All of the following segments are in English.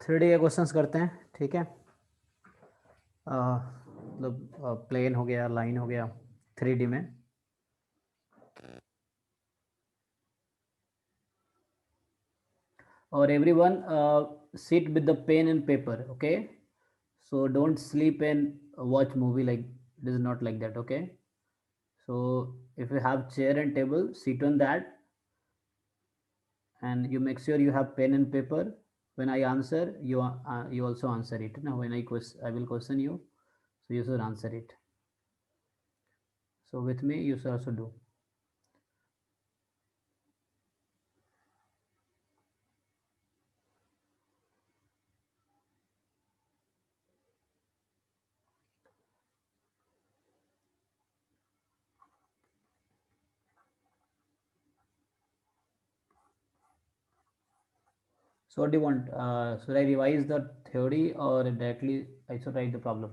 3D के questions करते हैं, ठीक है। मतलब प्लेन हो गया, लाइन हो गया 3D में। और everyone sit with the pen and paper, okay? So don't sleep and watch movie, like it is not like that, okay? So if you have chair and table, sit on that, and you make sure you have pen and paper. When I answer, you also answer it. Now when I will question you, so you should answer it. So with me, you should also do. So what do you want? Should I revise the theory or directly I should write the problem?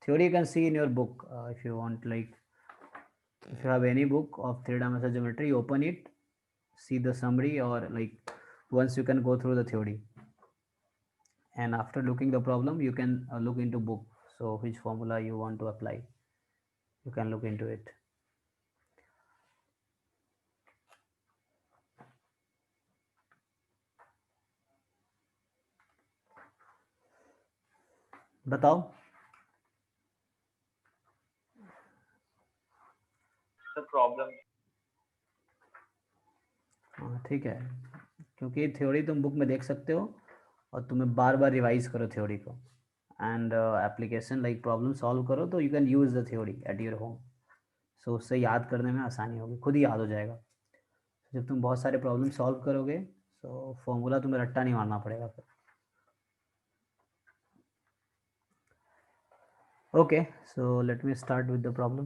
Theory you can see in your book, if you want. Like if you have any book of three-dimensional geometry, you open it, see the summary, or like once you can go through the theory, and after looking the problem you can look into book. So which formula you want to apply, you can look into it. बताओ। Problem. हाँ ठीक है, क्योंकि theory तुम book में देख सकते हो और तुम्हें बार बार रिवाइज करो थ्योरी को, and application like problem solve करो, तो you can use the theory at your home. So उससे याद करने में आसानी होगी, खुद ही याद हो जाएगा। जब तुम बहुत सारे प्रॉब्लम सॉल्व करोगे तो फॉर्मूला तुम्हें रट्टा नहीं मारना पड़ेगा फिर। Okay, so let me start with the problem.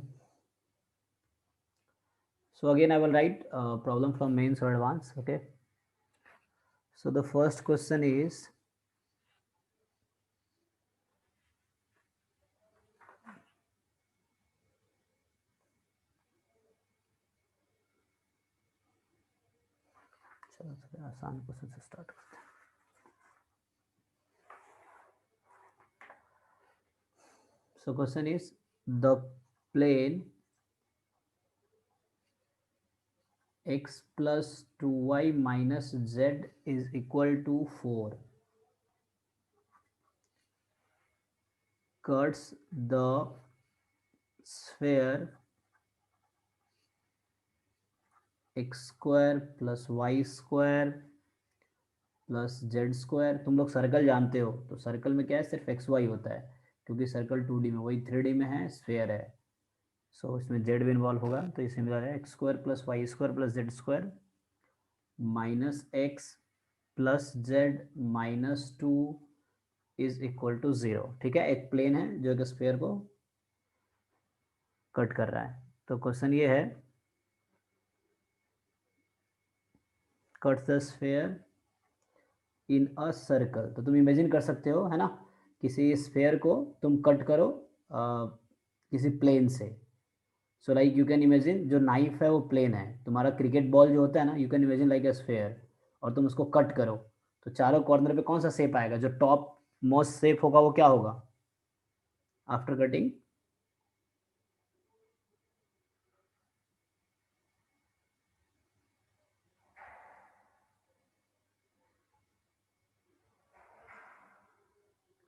So again I will write problem from mains or advanced, okay. So the first question is, चलो आसान क्वेश्चन से स्टार्ट करते हैं। So question is, the plane x plus 2y minus z is equal to 4 cuts the sphere x square plus y square plus z square. तुम लोग circle जानते हो, तो सर्कल में क्या है, सिर्फ एक्स वाई होता है, क्योंकि सर्कल 2D में, वही 3D में है, स्फेयर है। सो इसमें जेड भी इन्वॉल्व होगा, तो इसे मिला है x square plus y square plus z square minus x plus z minus 2 is equal to 0। ठीक है, एक प्लेन है जो एक स्फेयर को कट कर रहा है। तो क्वेश्चन ये है, cut the sphere in a circle. तो तुम इमेजिन कर सकते हो, है ना, किसी स्फेयर को तुम कट करो किसी प्लेन से। So like you can imagine, जो नाइफ है वो प्लेन है, तुम्हारा क्रिकेट बॉल जो होता है ना, you can imagine like a sphere, और तुम उसको कट करो, तो चारों कॉर्नर पे कौन सा शेप आएगा, जो टॉप मोस्ट शेप होगा वो क्या होगा आफ्टर कटिंग?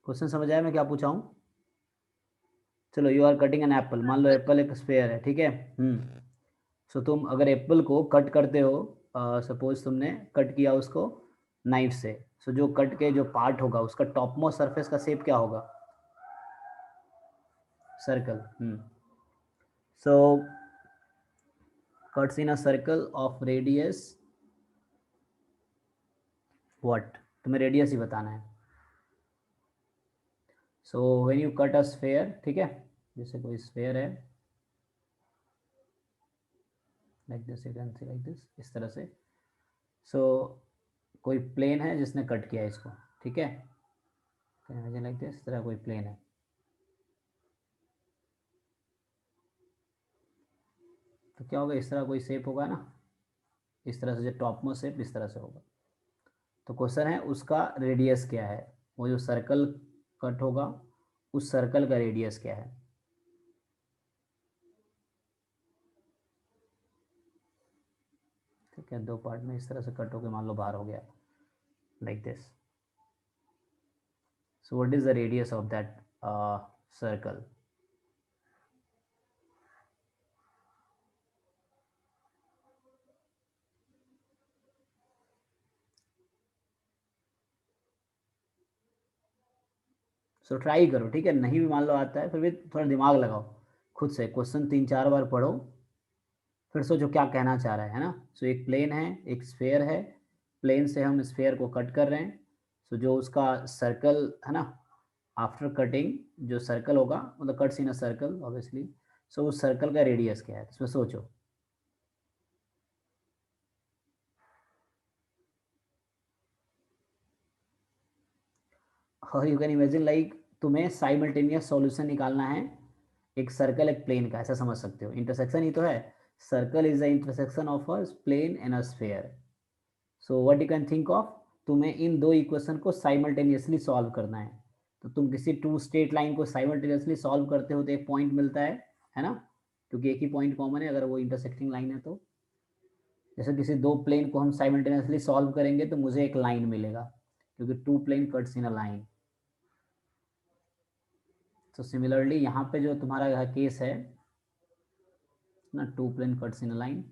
क्वेश्चन समझ आया मैं क्या पूछा हूँ? चलो, you are cutting an apple, मान लो एप्पल एक स्फेयर है, ठीक है। सो तुम अगर एप्पल को कट करते हो, सपोज तुमने कट किया उसको नाइफ से, सो जो कट के जो पार्ट होगा उसका टॉप मोस्ट सरफेस का शेप क्या होगा? Circle. So cuts in a circle of radius what, तुम्हें रेडियस ही बताना है। So when you cut a sphere, ठीक है, जैसे कोई स्फेयर है like this, you can see like this, इस तरह से। सो कोई प्लेन है जिसने कट किया इसको, ठीक है, इमेजिन लाइक दिस, इस तरह कोई प्लेन है। तो क्या होगा, इस तरह कोई शेप होगा ना, इस तरह से, जो टॉप मोस्ट शेप इस तरह से होगा। तो क्वेश्चन है उसका रेडियस क्या है, वो जो सर्कल कट होगा उस सर्कल का रेडियस क्या है। ठीक है, दो पार्ट में इस तरह से कट होकर मान लो बाहर हो गया, like this. So what is the radius of that circle. So try करो, ठीक है, नहीं भी मान लो आता है फिर भी थोड़ा दिमाग लगाओ खुद से, क्वेश्चन 3-4 बार पढ़ो, फिर सोचो क्या कहना चाह रहा है ना। सो एक प्लेन है, एक स्फेयर है, प्लेन से हम स्फेयर को कट कर रहे हैं। सो जो उसका सर्कल है ना, आफ्टर कटिंग जो सर्कल होगा, मतलब cuts in a circle obviously, so उस सर्कल का रेडियस क्या है, इसमें सोचो। और यू कैन इमेजिन लाइक तुम्हें साइमल्टेनियस सॉल्यूशन निकालना है, एक सर्कल एक प्लेन का, ऐसा समझ सकते हो, इंटरसेक्शन ही तो है। Circle is the intersection of a plane and a sphere. So what you can think of, तुम्हें इन दो इक्वेशन को साइमल्टेनियसली सॉल्व करना है। तो तुम किसी टू स्टेट लाइन को साइमल्टेनियसली सॉल्व करते हो तो एक पॉइंट मिलता है ना, क्योंकि एक ही पॉइंट कॉमन है अगर वो इंटरसेक्टिंग लाइन है तो। जैसे किसी दो प्लेन को हम साइमल्टेनियसली सॉल्व करेंगे तो मुझे एक लाइन मिलेगा, क्योंकि two plane cuts in a line. तो सिमिलरली यहाँ पे जो तुम्हारा केस है ना, two plane cuts in a line,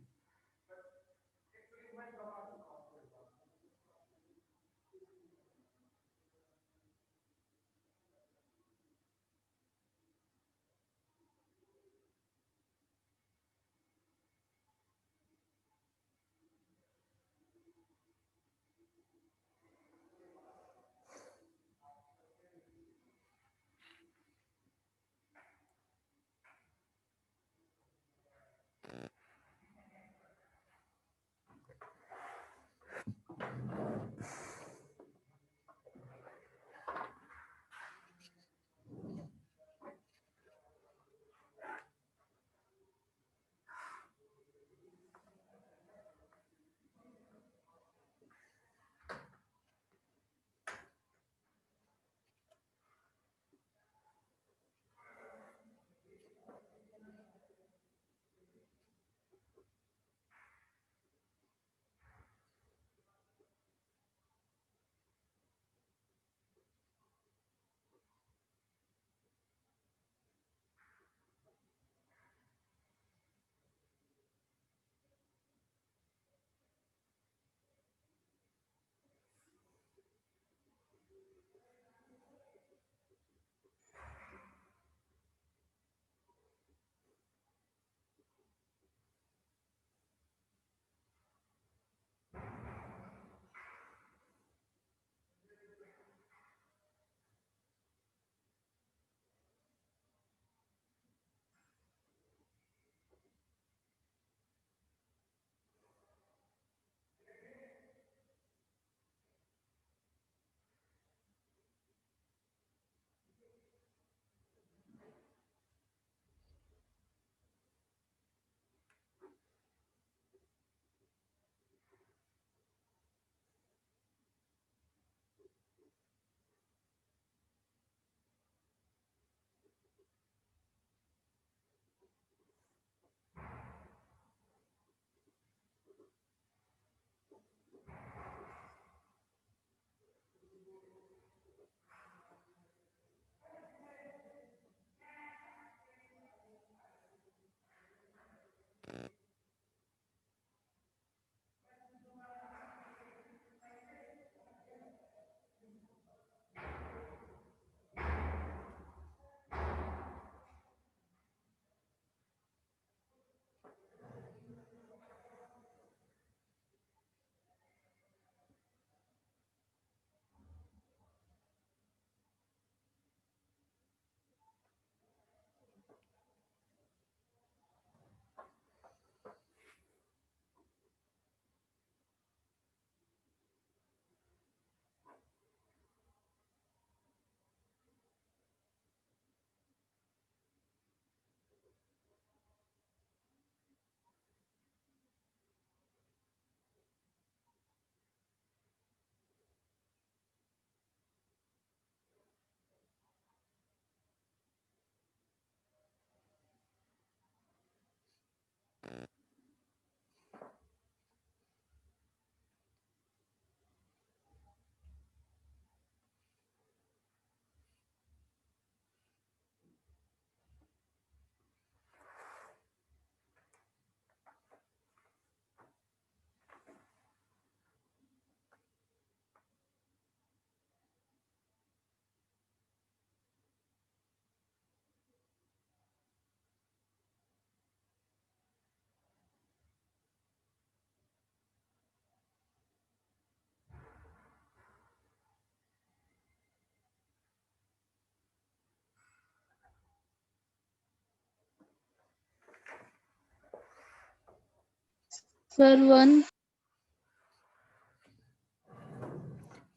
Sir, 1.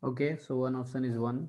Okay, so one option is 1.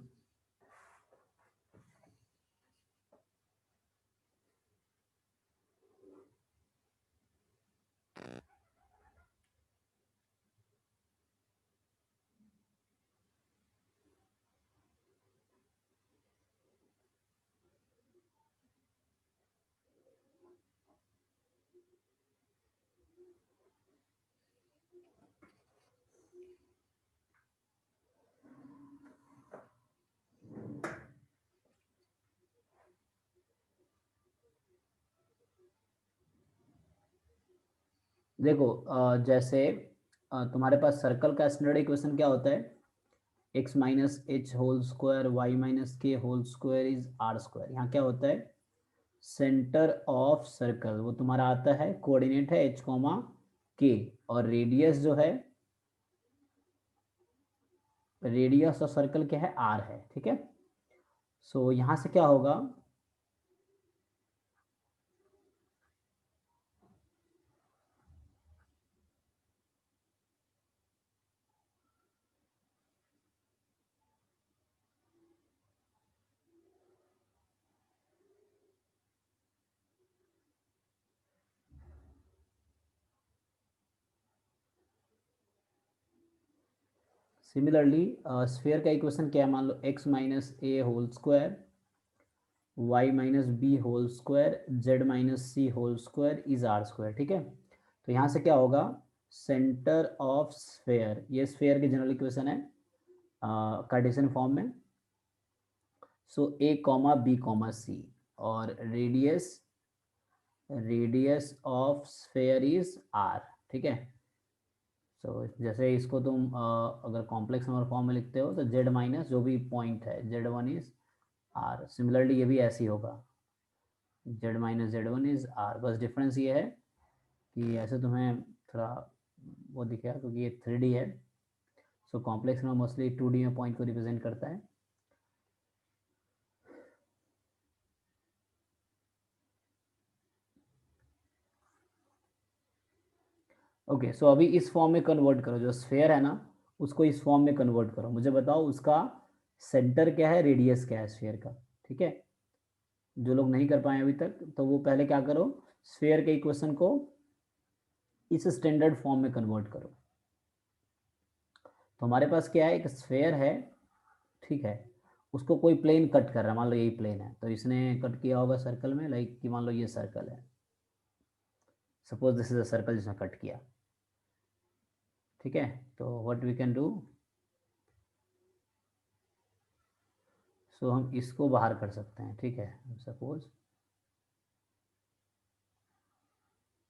देखो जैसे तुम्हारे पास सर्कल का स्टैंडर्ड इक्वेशन क्या होता है, x minus H whole square Y minus K whole square is are square. यहाँ क्या होता है, सेंटर ऑफ सर्कल वो तुम्हारा आता है, कोऑर्डिनेट है h कॉमा के, और रेडियस जो है, रेडियस ऑफ सर्कल क्या है, r है। ठीक है, सो यहाँ से क्या होगा, सिमिलरली स्फीयर का इक्वेशन क्या है, मान लो x minus a whole square Y minus b whole square z minus c whole square is are square. ठीक है, तो यहाँ से क्या होगा, सेंटर ऑफ स्फीयर, ये स्फीयर की जनरल इक्वेशन है कार्टेशियन फॉर्म में। So a comma b comma c, और radius, radius of sphere is r. ठीक है, सो जैसे इसको तुम अगर कॉम्प्लेक्स नंबर फॉर्म में लिखते हो तो जेड माइनस जो भी पॉइंट है z one is r, similarly ये भी ऐसे ही होगा, z minus z one is r. बस डिफरेंस ये है कि ऐसे तुम्हें थोड़ा वो दिखेगा क्योंकि ये 3D है, so complex number mostly 2D में पॉइंट को रिप्रेजेंट करता है। ओके, सो अभी इस फॉर्म में कन्वर्ट करो, जो स्फेयर है ना उसको इस फॉर्म में कन्वर्ट करो, मुझे बताओ उसका सेंटर क्या है, रेडियस क्या है स्फेयर का। ठीक है, जो लोग नहीं कर पाए अभी तक तो वो पहले क्या करो, स्फेयर के इक्वेशन को इस स्टैंडर्ड फॉर्म में कन्वर्ट करो। तो हमारे पास क्या है, एक स्फेयर है, ठीक है, उसको कोई प्लेन कट कर रहा है, मान लो यही प्लेन है, तो इसने कट किया होगा सर्कल में, लाइक कि मान लो ये सर्कल है, suppose this is a circle जिसने कट किया। ठीक है, तो व्हाट वी कैन डू, सो हम इसको बाहर कर सकते हैं। ठीक है, सपोज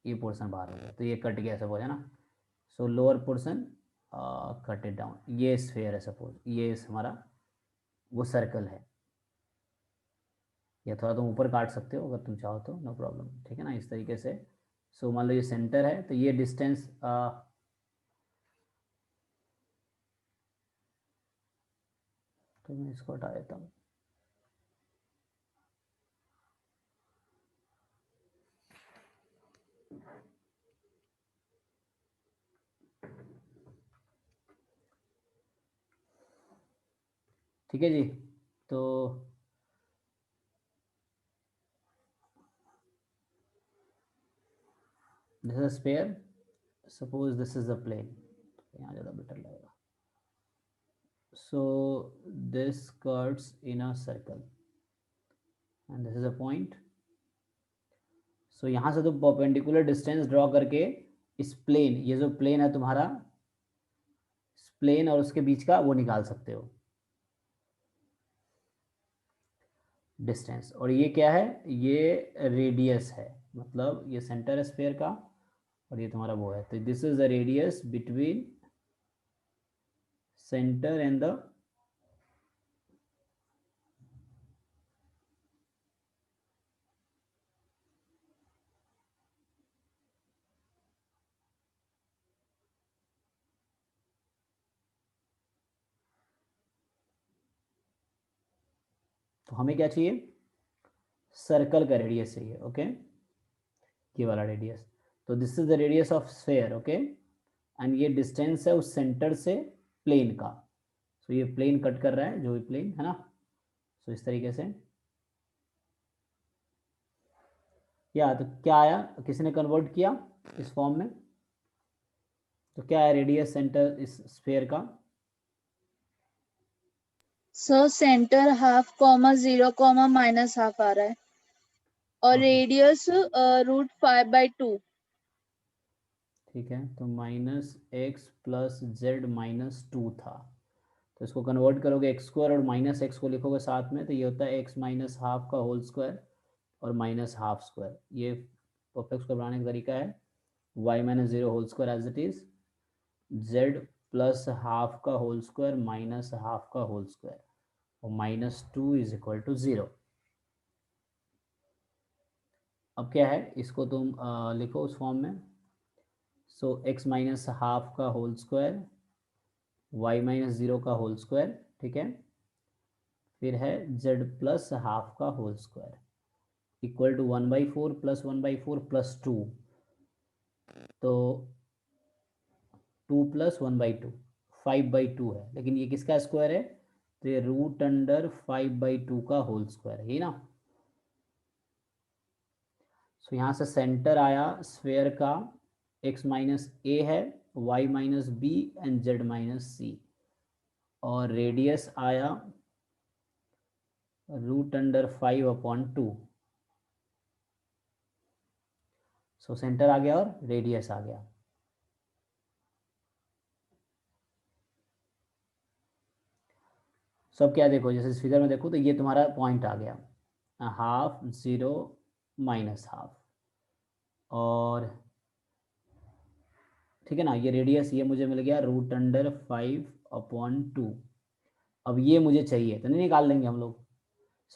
ये पोर्शन बाहर हो गया, तो ये कट गया सपोज, है ना, सो lower portion cut it down, ये स्फेयर है सपोज, ये हमारा वो सर्कल है, या थोड़ा तुम ऊपर काट सकते हो अगर तुम चाहो तो, नो प्रॉब्लम। ठीक है ना, इस तरीके से। सो मान लो ये सेंटर है, तो ये डिस्टेंस तो मैं इसको हटा देता हूँ। ठीक है जी, तो this is sphere, suppose this is the plane, यहाँ ज़्यादा बेटर लगेगा। So this curves in a circle and this is a point. So यहाँ से तुम परपेंडिकुलर डिस्टेंस ड्रॉ करके इस प्लेन, ये जो प्लेन है तुम्हारा, इस प्लेन और उसके बीच का वो निकाल सकते हो डिस्टेंस। और ये क्या है, ये रेडियस है, मतलब ये सेंटर है स्फीयर का और ये तुम्हारा वो है, तो this is the radius between centre and the, तो हमें क्या चाहिए, सर्कल का रेडियस चाहिए। ओके, ये वाला रेडियस, तो this is the radius of sphere. Okay, and ये डिस्टेंस है उस सेंटर से प्लेन का। सो ये प्लेन कट कर रहा है, जो भी प्लेन है ना। सो इस तरीके से या तो क्या आया, किसी ने कन्वर्ट किया इस फॉर्म में, तो क्या है रेडियस सेंटर इस स्फीयर का? Sir centre half comma 0 comma -½ आ रहा है और Okay. रेडियस √5/2। ठीक है, तो -x + z-2 था, तो इसको कन्वर्ट करोगे x² और -x को लिखोगे साथ में, तो ये होता है x - ½ का होल स्क्वायर और -½ ये परफेक्ट स्क्वायर बनाने का तरीका है। y - 0 whole square as it is, z + ½ का होल स्क्वायर -½ का होल स्क्वायर और -2 = 0। अब क्या है, इसको तुम लिखो उस फॉर्म में। सो x - ½ का होल स्क्वायर, y - 0 का होल स्क्वायर, ठीक है, फिर है z + ½ का होल स्क्वायर इक्वल टू 1/4 + 1/4 + 2, तो 2 + 1/2 5/2 है, लेकिन ये किसका स्क्वायर है, तो ये √5/2 का होल स्क्वायर है ना। सो यहाँ से सेंटर आया स्फेयर का x - a है, y - b and z - c, और रेडियस आया √5/2। सो सेंटर आ गया और रेडियस आ गया। सब क्या देखो, जैसे इस फिगर में देखो तो ये तुम्हारा पॉइंट आ गया, ½ 0 -½ और ठीक है ना, ये रेडियस ये मुझे मिल गया √5/2। अब ये मुझे चाहिए तो नहीं निकाल लेंगे हम लोग।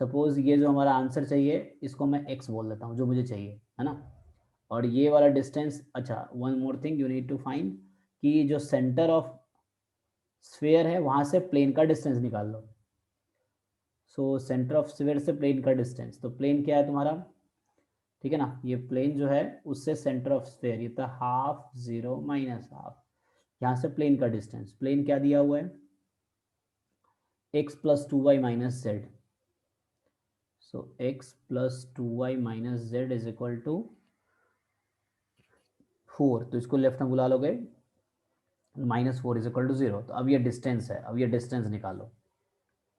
सपोज ये जो हमारा आंसर चाहिए इसको मैं x बोल देता हूँ, जो मुझे चाहिए है ना। और ये वाला डिस्टेंस, अच्छा one more thing you need to find, कि जो सेंटर ऑफ स्फीयर है वहाँ से प्लेन का डिस्टेंस निकाल लो। सो सेंटर ऑफ स्फीयर से प्लेन का डिस्टेंस, तो प्लेन क्या है तुम्हारा, ठीक है ना, ये प्लेन जो है उससे सेंटर ऑफ स्फीयर ये था ½ 0 -½ यहाँ से प्लेन का डिस्टेंस, प्लेन क्या दिया हुआ है, x + 2y - z। सो x + 2y - z = 4, तो इसको लेफ्ट में बुला लोगे, -4 = 0। तो अब ये डिस्टेंस है, अब ये डिस्टेंस निकालो,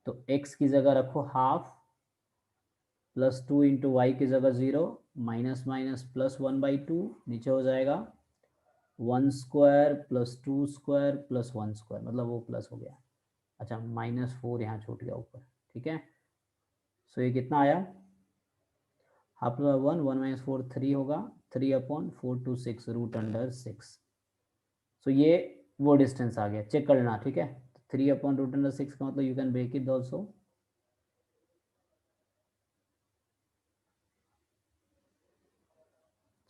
तो x की जगह रखो ½ +2 × y की जगह 0, माइनस माइनस +1/2 नीचे हो जाएगा, 1² + 2² + 1², मतलब वो प्लस हो गया। अच्छा -4 यहाँ छूट गया ऊपर, ठीक है। सो ये कितना आया, ½ + 1 1 - 4 3 होगा, 3/4 2 6 √6। सो ये वो डिस्टेंस आ गया, चेक कर लेना, ठीक है। 3/√6 का मतलब you can break it also,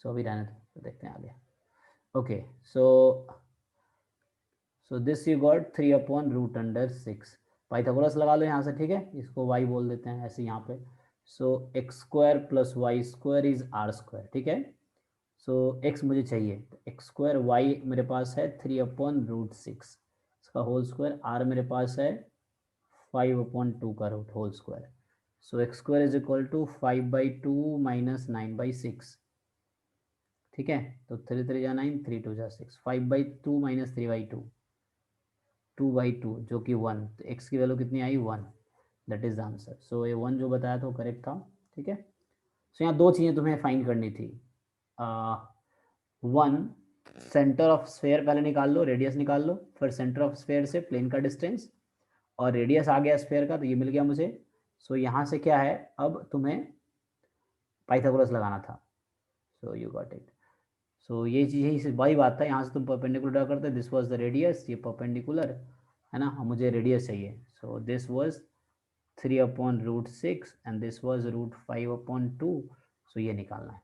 so अभी रहने दो, तो देखते हैं आगे। Okay so this you got 3/√6। Pythagoras लगा लो यहाँ से, ठीक है, इसको y बोल देते हैं ऐसे यहाँ पे। सो x² + y² इज r², ठीक है। सो x मुझे चाहिए, तो x², y मेरे पास है 3/√6 इसका होल स्क्वायर, r मेरे पास है 5/2 का रूट होल स्क्वायर। सो x² = 5/2 - 9/6, ठीक है। तो 3 3 जा 9, 3 2 जा 6, 5/2 - 3/2 2/2 जो कि 1, तो x की वैल्यू कितनी आई 1, दैट इज द आंसर। सो ये 1 जो बताया था वो करेक्ट था, ठीक है। सो यहाँ दो चीज़ें तुम्हें फाइंड करनी थी, 1 सेंटर ऑफ स्फेयर पहले निकाल लो, रेडियस निकाल लो, फिर सेंटर ऑफ स्फेयर से प्लेन का डिस्टेंस, और रेडियस आ गया स्फेयर का तो ये मिल गया मुझे। सो यहाँ से क्या है, अब तुम्हें पाइथागोरस लगाना था, सो यू गॉट इट। सो ये चीज़ यही वही बात था, यहाँ से तुम परपेंडिकुलर ड्रा करते, दिस वाज द रेडियस, ये परपेंडिकुलर है ना, मुझे रेडियस चाहिए। So this was 3/√6 and this was √5/2, सो ये निकालना है।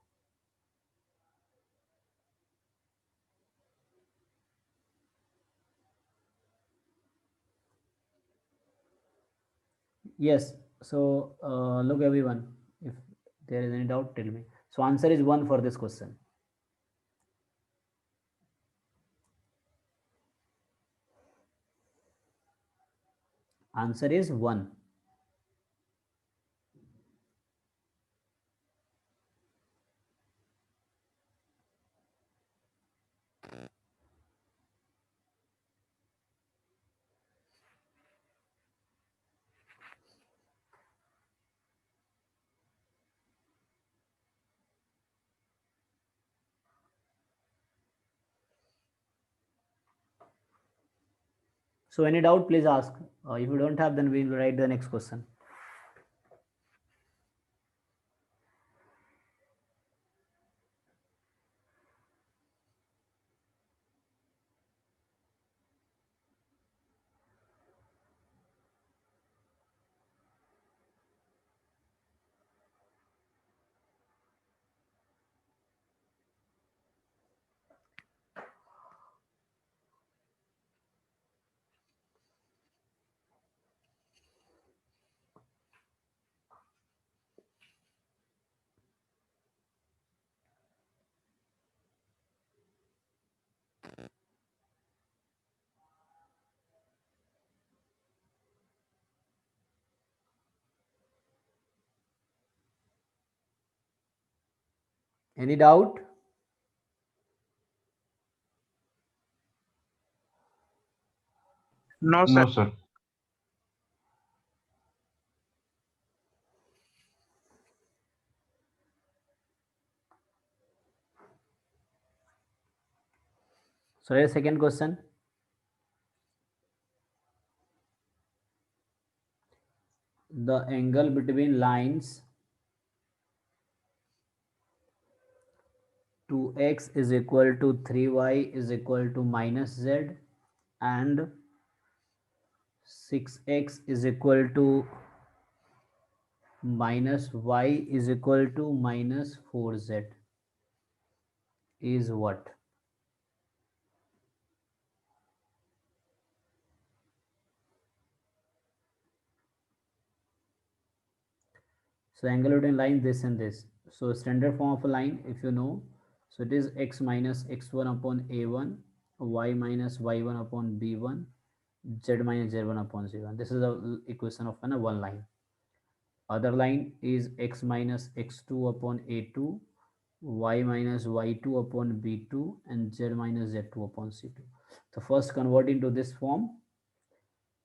Yes, so look everyone, if there is any doubt tell me. So answer is 1 for this question. Answer is 1. So any doubt, please ask. If you don't have, then we will write the next question. Any doubt? No, sir. No, sir. So here's second question. The angle between lines 2x is equal to 3y is equal to minus z, and 6x is equal to minus y is equal to minus 4z is what? So angle between line this and this. So standard form of a line, if you know, so it is x minus x1 upon a1, y minus y1 upon b1, z minus z1 upon z1. This is the equation of one line. Other line is x minus x2 upon a2, y minus y2 upon b2, and z minus z2 upon c2. So first convert into this form,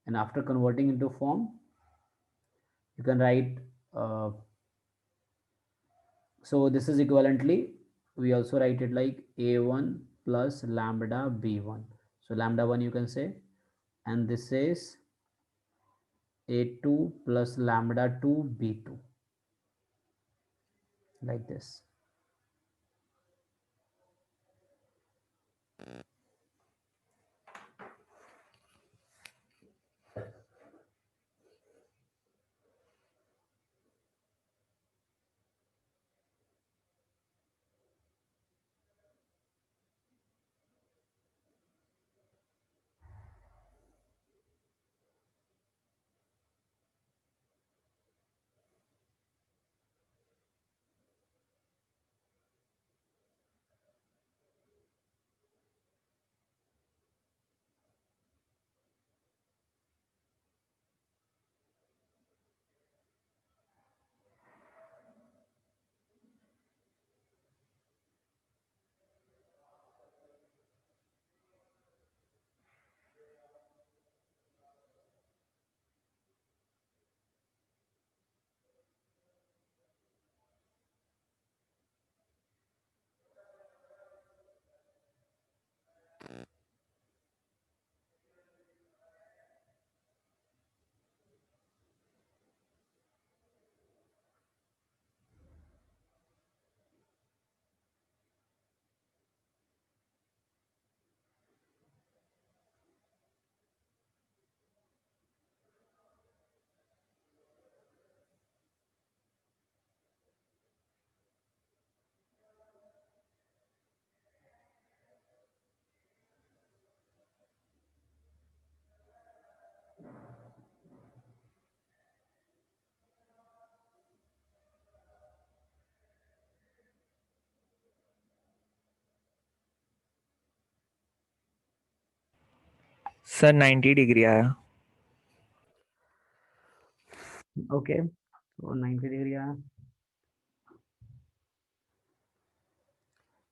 and after converting into form, you can write so this is equivalently, we also write it like a1 plus lambda b1. So lambda 1 you can say, and this is a2 plus lambda 2 b2, like this. Sir 90 degree आया. Okay, तो 90 degree आया।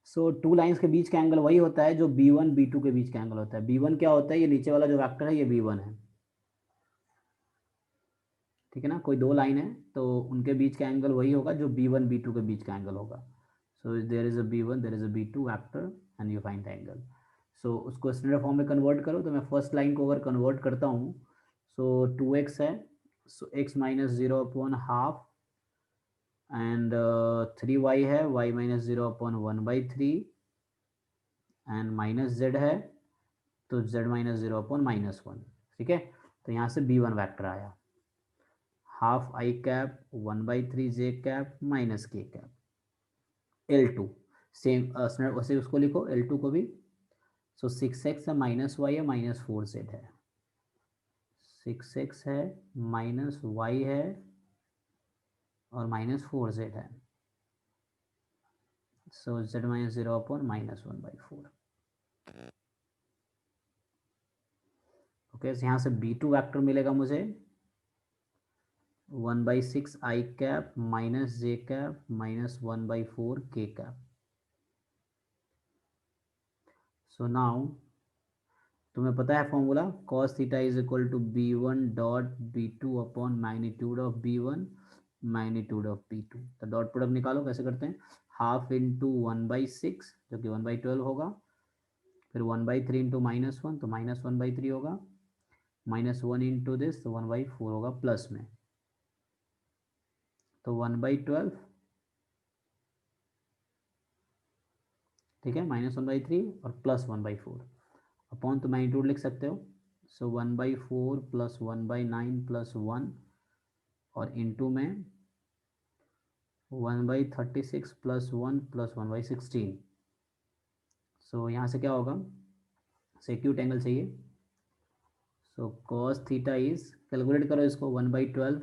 सो two lines के बीच का angle वही होता है जो B1 B2 के बीच का एंगल होता है। B1 क्या होता है, ये नीचे वाला जो वेक्टर है ये B1 है, ठीक है ना। कोई दो लाइन है तो उनके बीच का एंगल वही होगा जो B1 B2 के बीच का एंगल होगा। So there is a B1, there is a B2 vector and you find the angle. So उसको स्टैंडर्ड फॉर्म में कन्वर्ट करो, तो मैं फर्स्ट लाइन को अगर कन्वर्ट करता हूँ, सो 2x है, सो x minus zero upon half, and 3y है, y minus zero upon 1/3, and minus z है, तो z माइनस जीरो अपॉन -1, ठीक है। तो यहाँ से B1 वेक्टर आया, half I cap 1/3 j cap minus k cap. L2 same वैसे उसको लिखो, L2 को भी। सो 6x है, -y है, -4z है, 6x है, -y है और -4z है। So z minus zero upon -1/4। Okay, यहाँ से B2 वेक्टर मिलेगा मुझे 1/6 I cap minus j cap -1/4 k cap. So now तुम्हें पता है formula, cos theta is equal to B1 dot B2 upon magnitude of B1 magnitude of B2। तो dot product निकालो, कैसे करते हैं, हाफ इंटू 1/6 जो कि 1/12 होगा, फिर 1/3 इंटू -1 तो -1/3 होगा, -1 इंटू दिस तो 1/4 होगा प्लस में, तो 1/12, ठीक है, -1/3 और प्लस 1/4 अपॉन, तो मैग्नीट्यूड लिख सकते हो। सो 1/4 प्लस 1/9 प्लस 1 और इंटू में 1/36 प्लस 1 प्लस 1/16। सो यहाँ से क्या होगा, सेक्यूट एंगल चाहिए। So cos theta is, calculate करो इसको, 1/12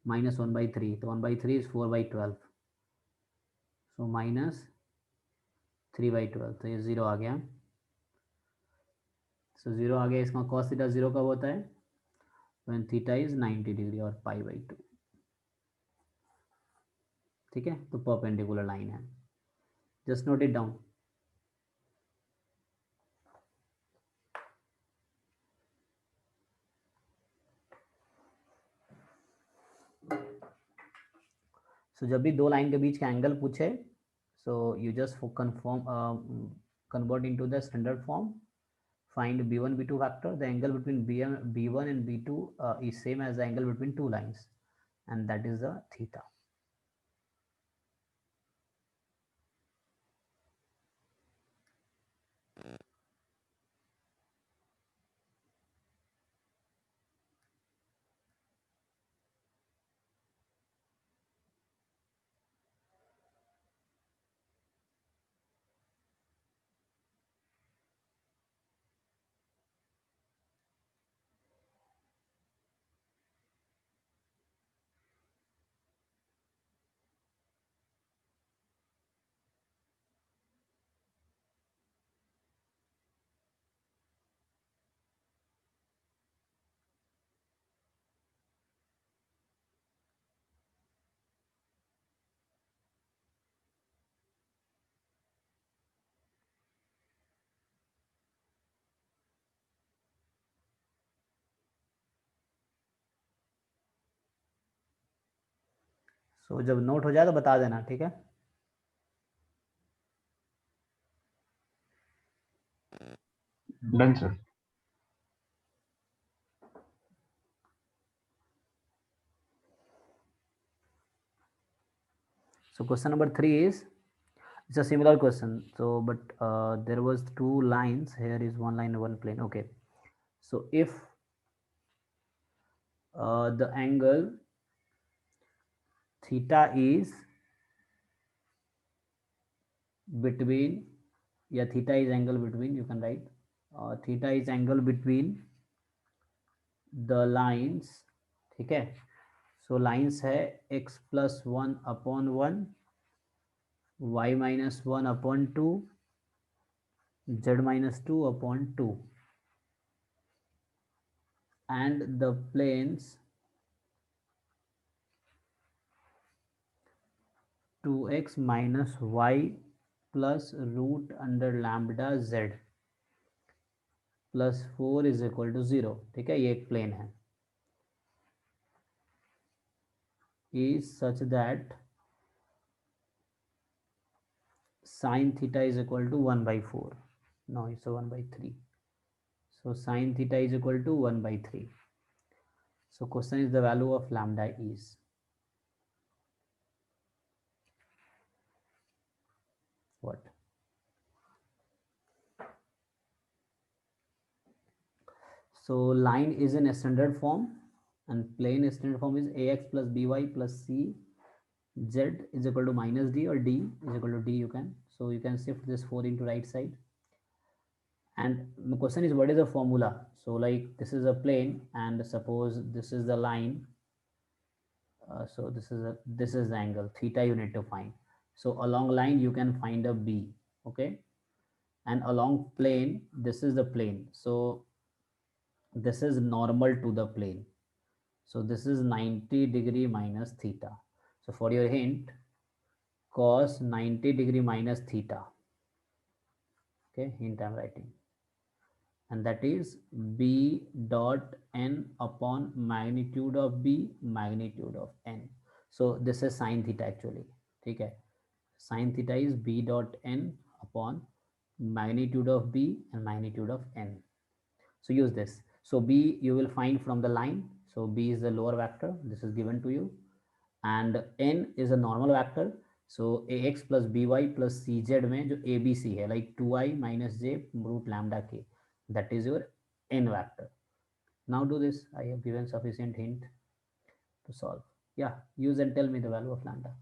माइनस 1/3, तो 1/3 इज 4/12, सो -3/12, तो ये ज़ीरो आ गया। सो ज़ीरो आ गया, इसका कॉस थीटा ज़ीरो कब होता है, व्हेन थीटा इज 90 डिग्री और π/2, ठीक है। तो परपेंडिकुलर लाइन है, जस्ट नोट इट डाउन। सो जब भी दो लाइन के बीच का एंगल पूछे, so you just confirm convert into the standard form, find b1 b2 factor, the angle between b1 and b2 is same as the angle between two lines, and that is the theta. सो जब note हो जाए तो बता देना, ठीक है। Done sir. So question number 3 is, it's a similar question, so but there was two lines, here is one line one plane. Okay, so if the angle theta is between, yeah, theta is angle between, you can write theta is angle between the lines, ठीक है। सो lines है x plus 1/1, y minus 1/2, z minus 2/2, and the planes 2x minus y plus root under lambda z plus 4 is equal to 0. ठीक है, ये एक plane है. is such that sin theta is equal to 1 by 4. No, it's a 1 by 3. So sin theta is equal to 1 by 3. So question is the value of lambda is. What? So line is in a standard form and plane standard form is ax plus by plus c z is equal to minus d, or d is equal to d. You can, so you can shift this 4 into right side. And the question is, what is the formula? So like this is a plane and suppose this is the line. So this is the angle theta you need to find. So along line you can find a b. Okay, and along plane, this is the plane, so this is normal to the plane. So this is 90 degree minus theta. So for your hint, cos 90 degree minus theta. Okay, hint I'm writing, and that is b dot n upon magnitude of b magnitude of n. So this is sin theta actually. Okay, sin theta is b dot n upon magnitude of b and magnitude of n. So use this. So b you will find from the line. So b is the lower vector, this is given to you, and n is a normal vector. So ax plus by plus cz में जो abc है, like 2i minus j root lambda k, that is your n vector. Now do this. I have given sufficient hint to solve. Yeah, use and tell me the value of lambda.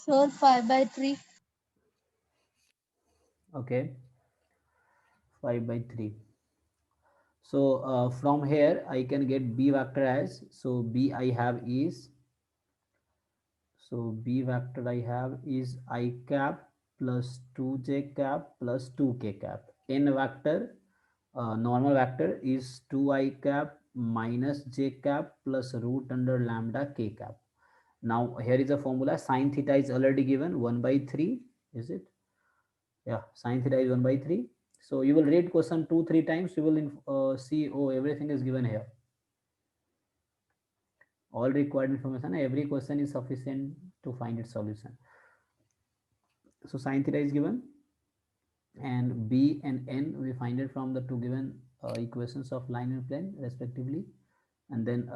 Sir, 5/3. Okay, 5 by 3. So from here I can get b vector as, so b I have is, so b vector I have is I cap plus 2j cap plus 2k cap. N vector, normal vector is 2I cap minus j cap plus root under lambda k cap. Now here is a formula. Sine theta is already given 1 by 3. Is it? Yeah, sine theta is 1 by 3. So you will read question 2-3 times. You will see, oh, everything is given here. All required information. Every question is sufficient to find its solution. So sine theta is given, and b and n we find it from the two given equations of line and plane respectively. And then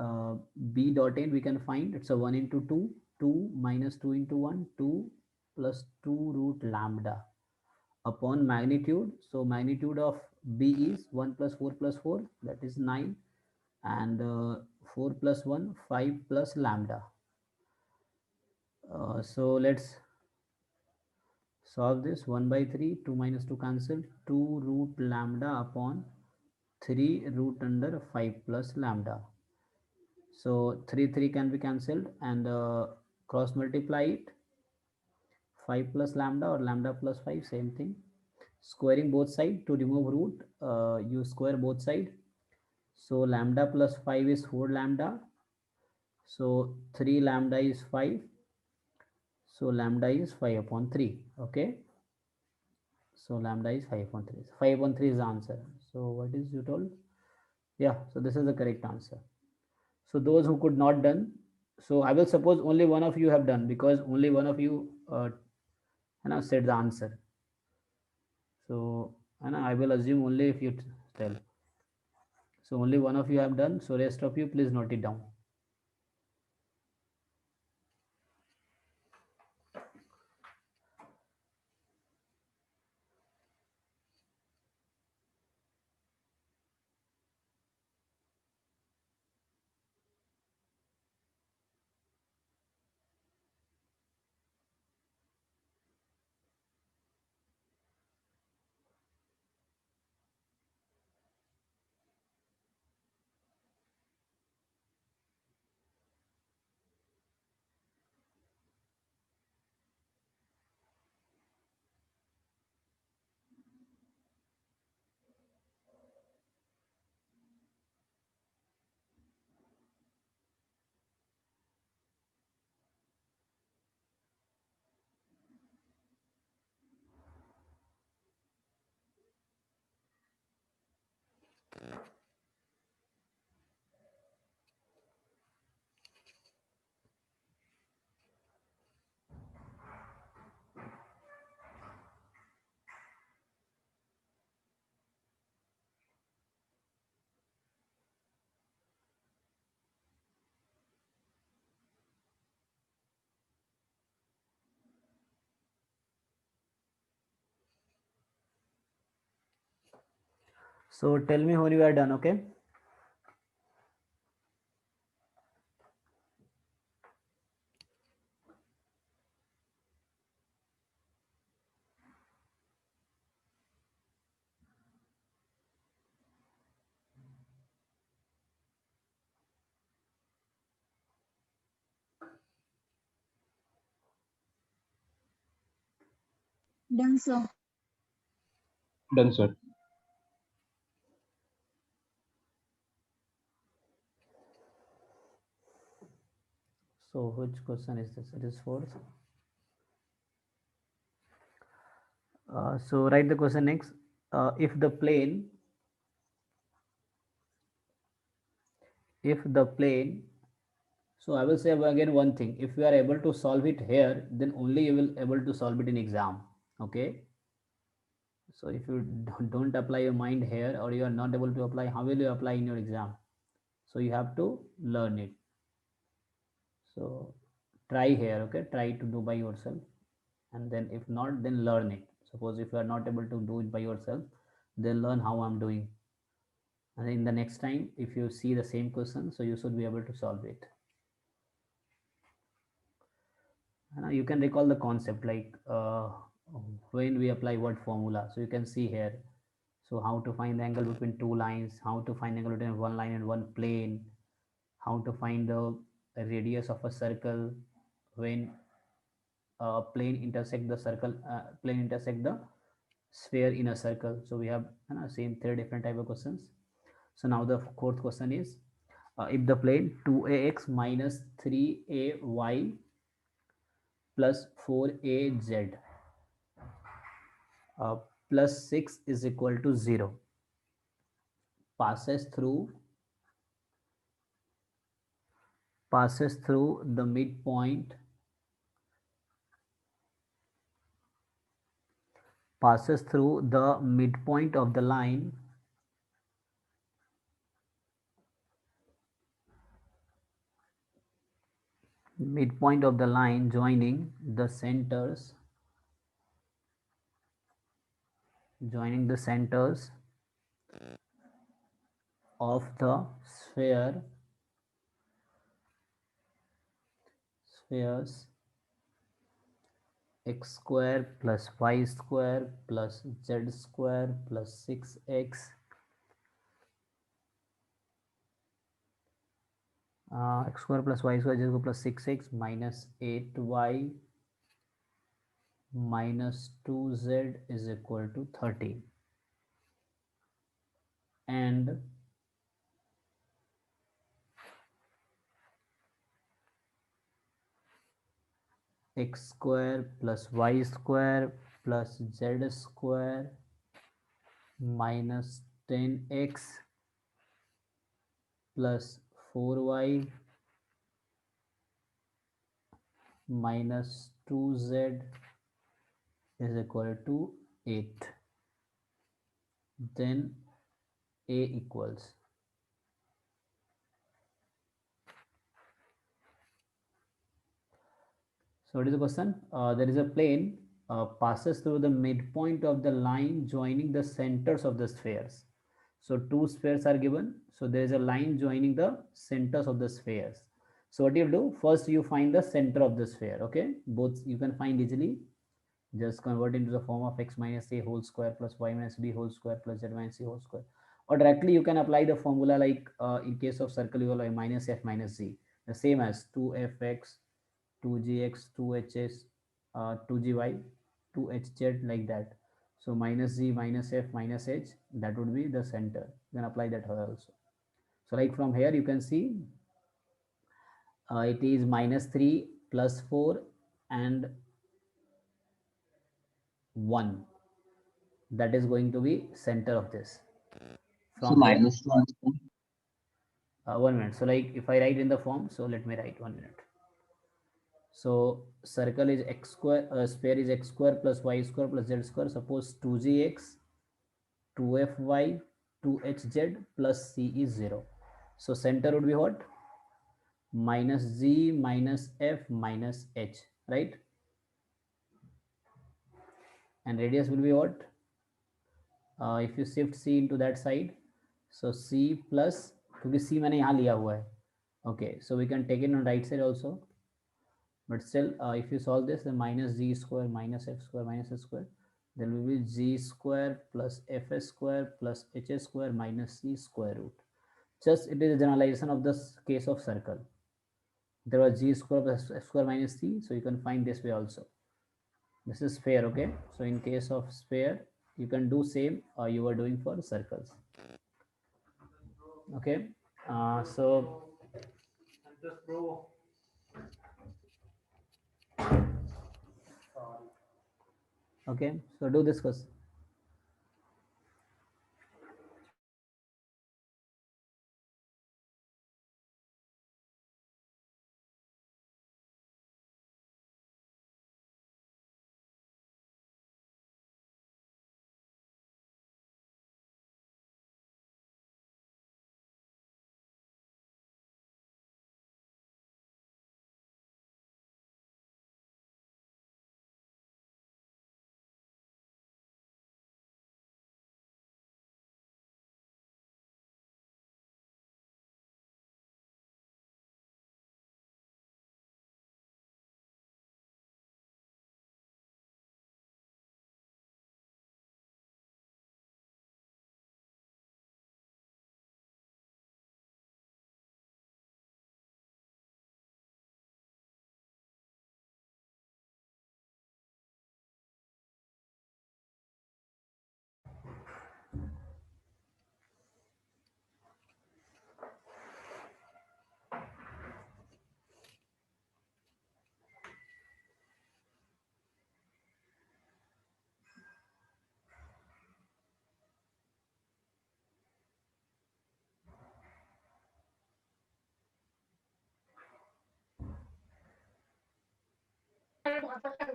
b dot n we can find, it's a 1 into 2, 2 minus 2 into 1, 2 plus 2 root lambda upon magnitude. So magnitude of b is 1 plus 4 plus 4, that is 9, and 4 plus 1, 5 plus lambda. So let's solve this. 1 by 3, 2 minus 2 cancel, 2 root lambda upon 3 root under 5 plus lambda. So 3 can be cancelled, and cross multiply it. 5 plus lambda or lambda plus 5, same thing. Squaring both sides to remove root, you square both sides. So lambda plus 5 is 4 lambda. So 3 lambda is 5. So lambda is 5 upon 3. Okay. So lambda is 5 upon 3. 5 upon 3 is the answer. So what is you told? Yeah. So this is the correct answer. So those who could not done, so I will suppose only one of you have done, because only one of you said the answer. So I will assume only if you tell. So only one of you have done. So rest of you please note it down. So tell me when you are done, okay? Done, sir. Done, sir. So which question is this? It is fourth. So write the question next. If the plane, so I will say again one thing. If you are able to solve it here, then only you will able to solve it in exam. Okay. So if you don't apply your mind here, or you are not able to apply, how will you apply in your exam? So you have to learn it. So try here, okay? Try to do by yourself, and then if not, then learn it. Suppose if you are not able to do it by yourself, then learn how I'm doing. And in the next time, if you see the same question, so you should be able to solve it. You can recall the concept like when we apply what formula. So you can see here, so how to find the angle between two lines, how to find the angle between one line and one plane, how to find the radius of a circle when plane intersect the circle, plane intersect the sphere in a circle. So we have same three different type of questions. So now the fourth question is, if the plane 2ax minus 3ay plus 4az uh, plus 6 is equal to 0 passes through the midpoint of the line joining the centers of the spheres x square plus y square plus z square plus 6x x square plus y square z square plus 6x minus 8y minus 2z is equal to 30, and x square plus y square plus z square minus 10x plus 4y minus 2z is equal to 8. Then A equals, so what is the question? There is a plane passes through the midpoint of the line joining the centers of the spheres. So two spheres are given. So there is a line joining the centers of the spheres. So what you do? First you find the center of the sphere. Okay, both you can find easily. Just convert into the form of x minus a whole square plus y minus b whole square plus z minus c whole square. Or directly you can apply the formula like in case of circle you will have minus f minus z, the same as 2fx 2gx 2hs 2gy 2hz, like that. So minus z minus f minus h, that would be the center. You can apply that here also. So like from here you can see it is minus 3 plus 4 and 1, that is going to be center of this. So From here minus 2 answer. 1 minute. So like if I write in the form, so let me write 1 minute. So circle is x square, sphere is x square plus y square plus z square. Suppose 2gx 2fy 2hz plus c is 0. So center would be what? Minus z minus f minus h, right? And radius will be what? If you shift c into that side, so c plus, क्योंकि c मैंने यहाँ लिया हुआ है. Okay, so we can take it on right side also. But still, if you solve this, then minus z square minus f square minus s square, then will be z square plus fs square plus hs square minus c square root. Just it is a generalization of the case of circle. There was g square plus f square minus c, so you can find this way also. This is sphere, okay? So in case of sphere, you can do same you were doing for circles. Okay, so okay, so do this question.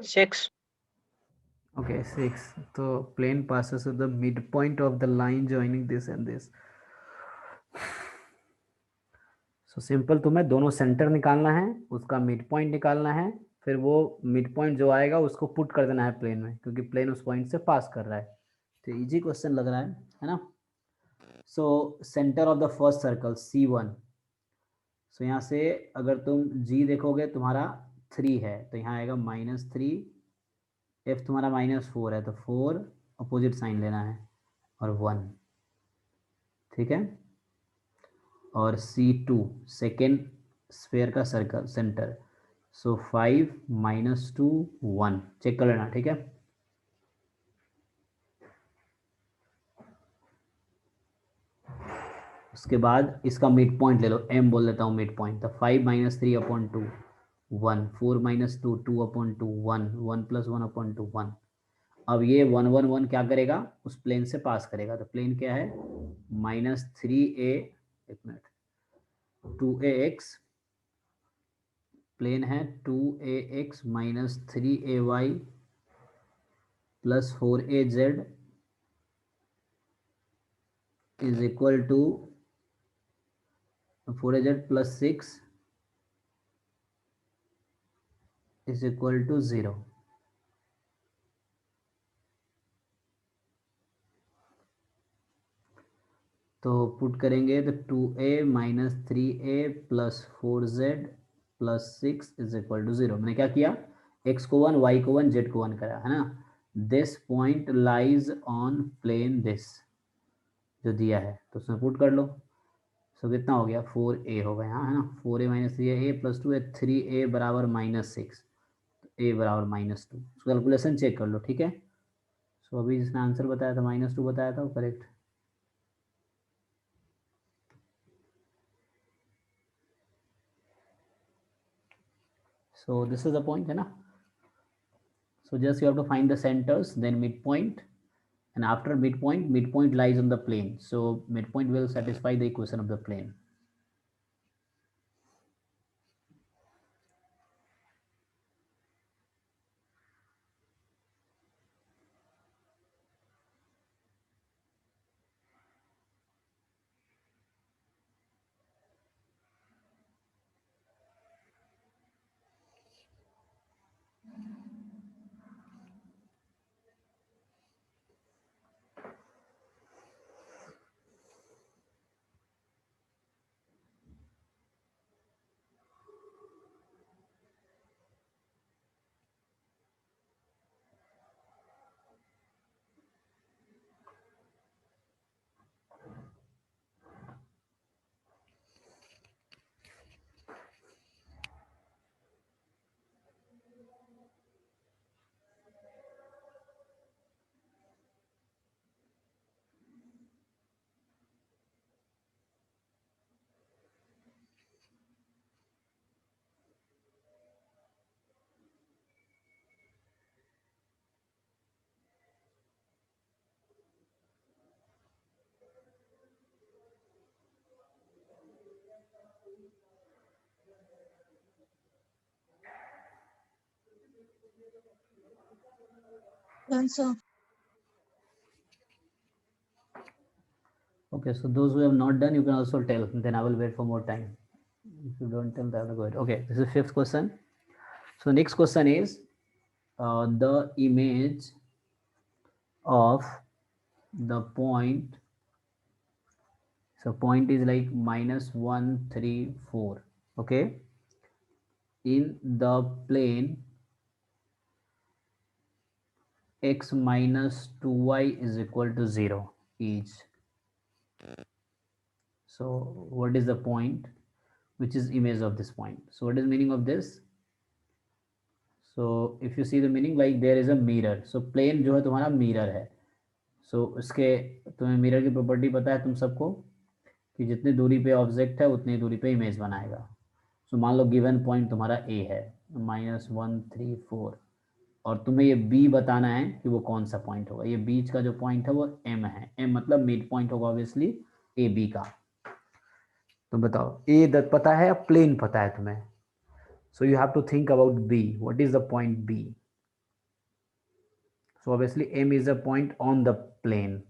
6. Okay, 6. तो plane passes through the midpoint of the line joining this and this. So simple, तुम्हें दोनों centre निकालना है, उसका mid point निकालना है, फिर वो मिड पॉइंट जो आएगा उसको पुट कर देना है प्लेन में, क्योंकि प्लेन उस पॉइंट से पास कर रहा है. तो इजी क्वेश्चन लग रहा है ना. So centre of the first circle C1. सो यहाँ से अगर तुम G देखोगे तुम्हारा 3 है, तो यहाँ आएगा -3. F तुम्हारा -4 है, तो 4 अपोजिट साइन लेना है और 1. ठीक है. और C2 सेकेंड स्फेयर का सर्कल सेंटर. सो 5 -2 1 चेक कर लेना. ठीक है. उसके बाद इसका मिड पॉइंट ले लो, M बोल देता हूँ मिड पॉइंट. तो 5 - 3/2 1, 4 - 2 2/2 1, 1 + 1/2 1. अब ये 1 1 1 क्या करेगा, उस प्लेन से पास करेगा. तो प्लेन क्या है, -3a, एक मिनट, 2ax. प्लेन है 2ax - 3ay + 4az is equal to 4az + 6 is equal to 0. तो पुट करेंगे तो 2a - 3a + 4z + 6 is equal to 0. मैंने क्या किया, x को 1, y को 1, z को 1 करा है ना. This point lies on plane this जो दिया है, तो उसमें पुट कर लो. सो कितना हो गया, 4a हो गया है ना. 4a - 3a, a + 2 है, 3a बराबर -6, a बराबर -2. उसको कैलकुलेशन चेक कर लो. ठीक है. सो अभी जिसने आंसर बताया था -2 बताया था वो correct. So this is the point, है ना. So just you have to find the centers, then midpoint, and after midpoint lies on the plane. So midpoint will satisfy the equation of the plane. Done, sir. Okay, so those who have not done, you can also tell. Then I will wait for more time. If you don't tell, that will go ahead. Okay, this is 5th question. So next question is the image of the point. So point is like -1 3 4. Okay, in the plane x - 2y is equal to 0 each. So what is the point which is image of this point? So what is meaning of this? So if you see the meaning, like there is a mirror. So plane जो है तुम्हारा mirror है. So उसके तुम्हें mirror की property पता है तुम सबको कि जितनी दूरी पे ऑब्जेक्ट है उतनी दूरी पे इमेज बनाएगा. So मान लो गिवन पॉइंट तुम्हारा A है -1 3 4, और तुम्हें ये B बताना है कि वो कौन सा पॉइंट होगा. ये बीच का जो पॉइंट है वो M है. M मतलब मिड पॉइंट होगा ऑब्वियसली AB का. तो बताओ A पता है या प्लेन पता है तुम्हें? So you have to think about B. What is the point B? So obviously M is a point on the plane.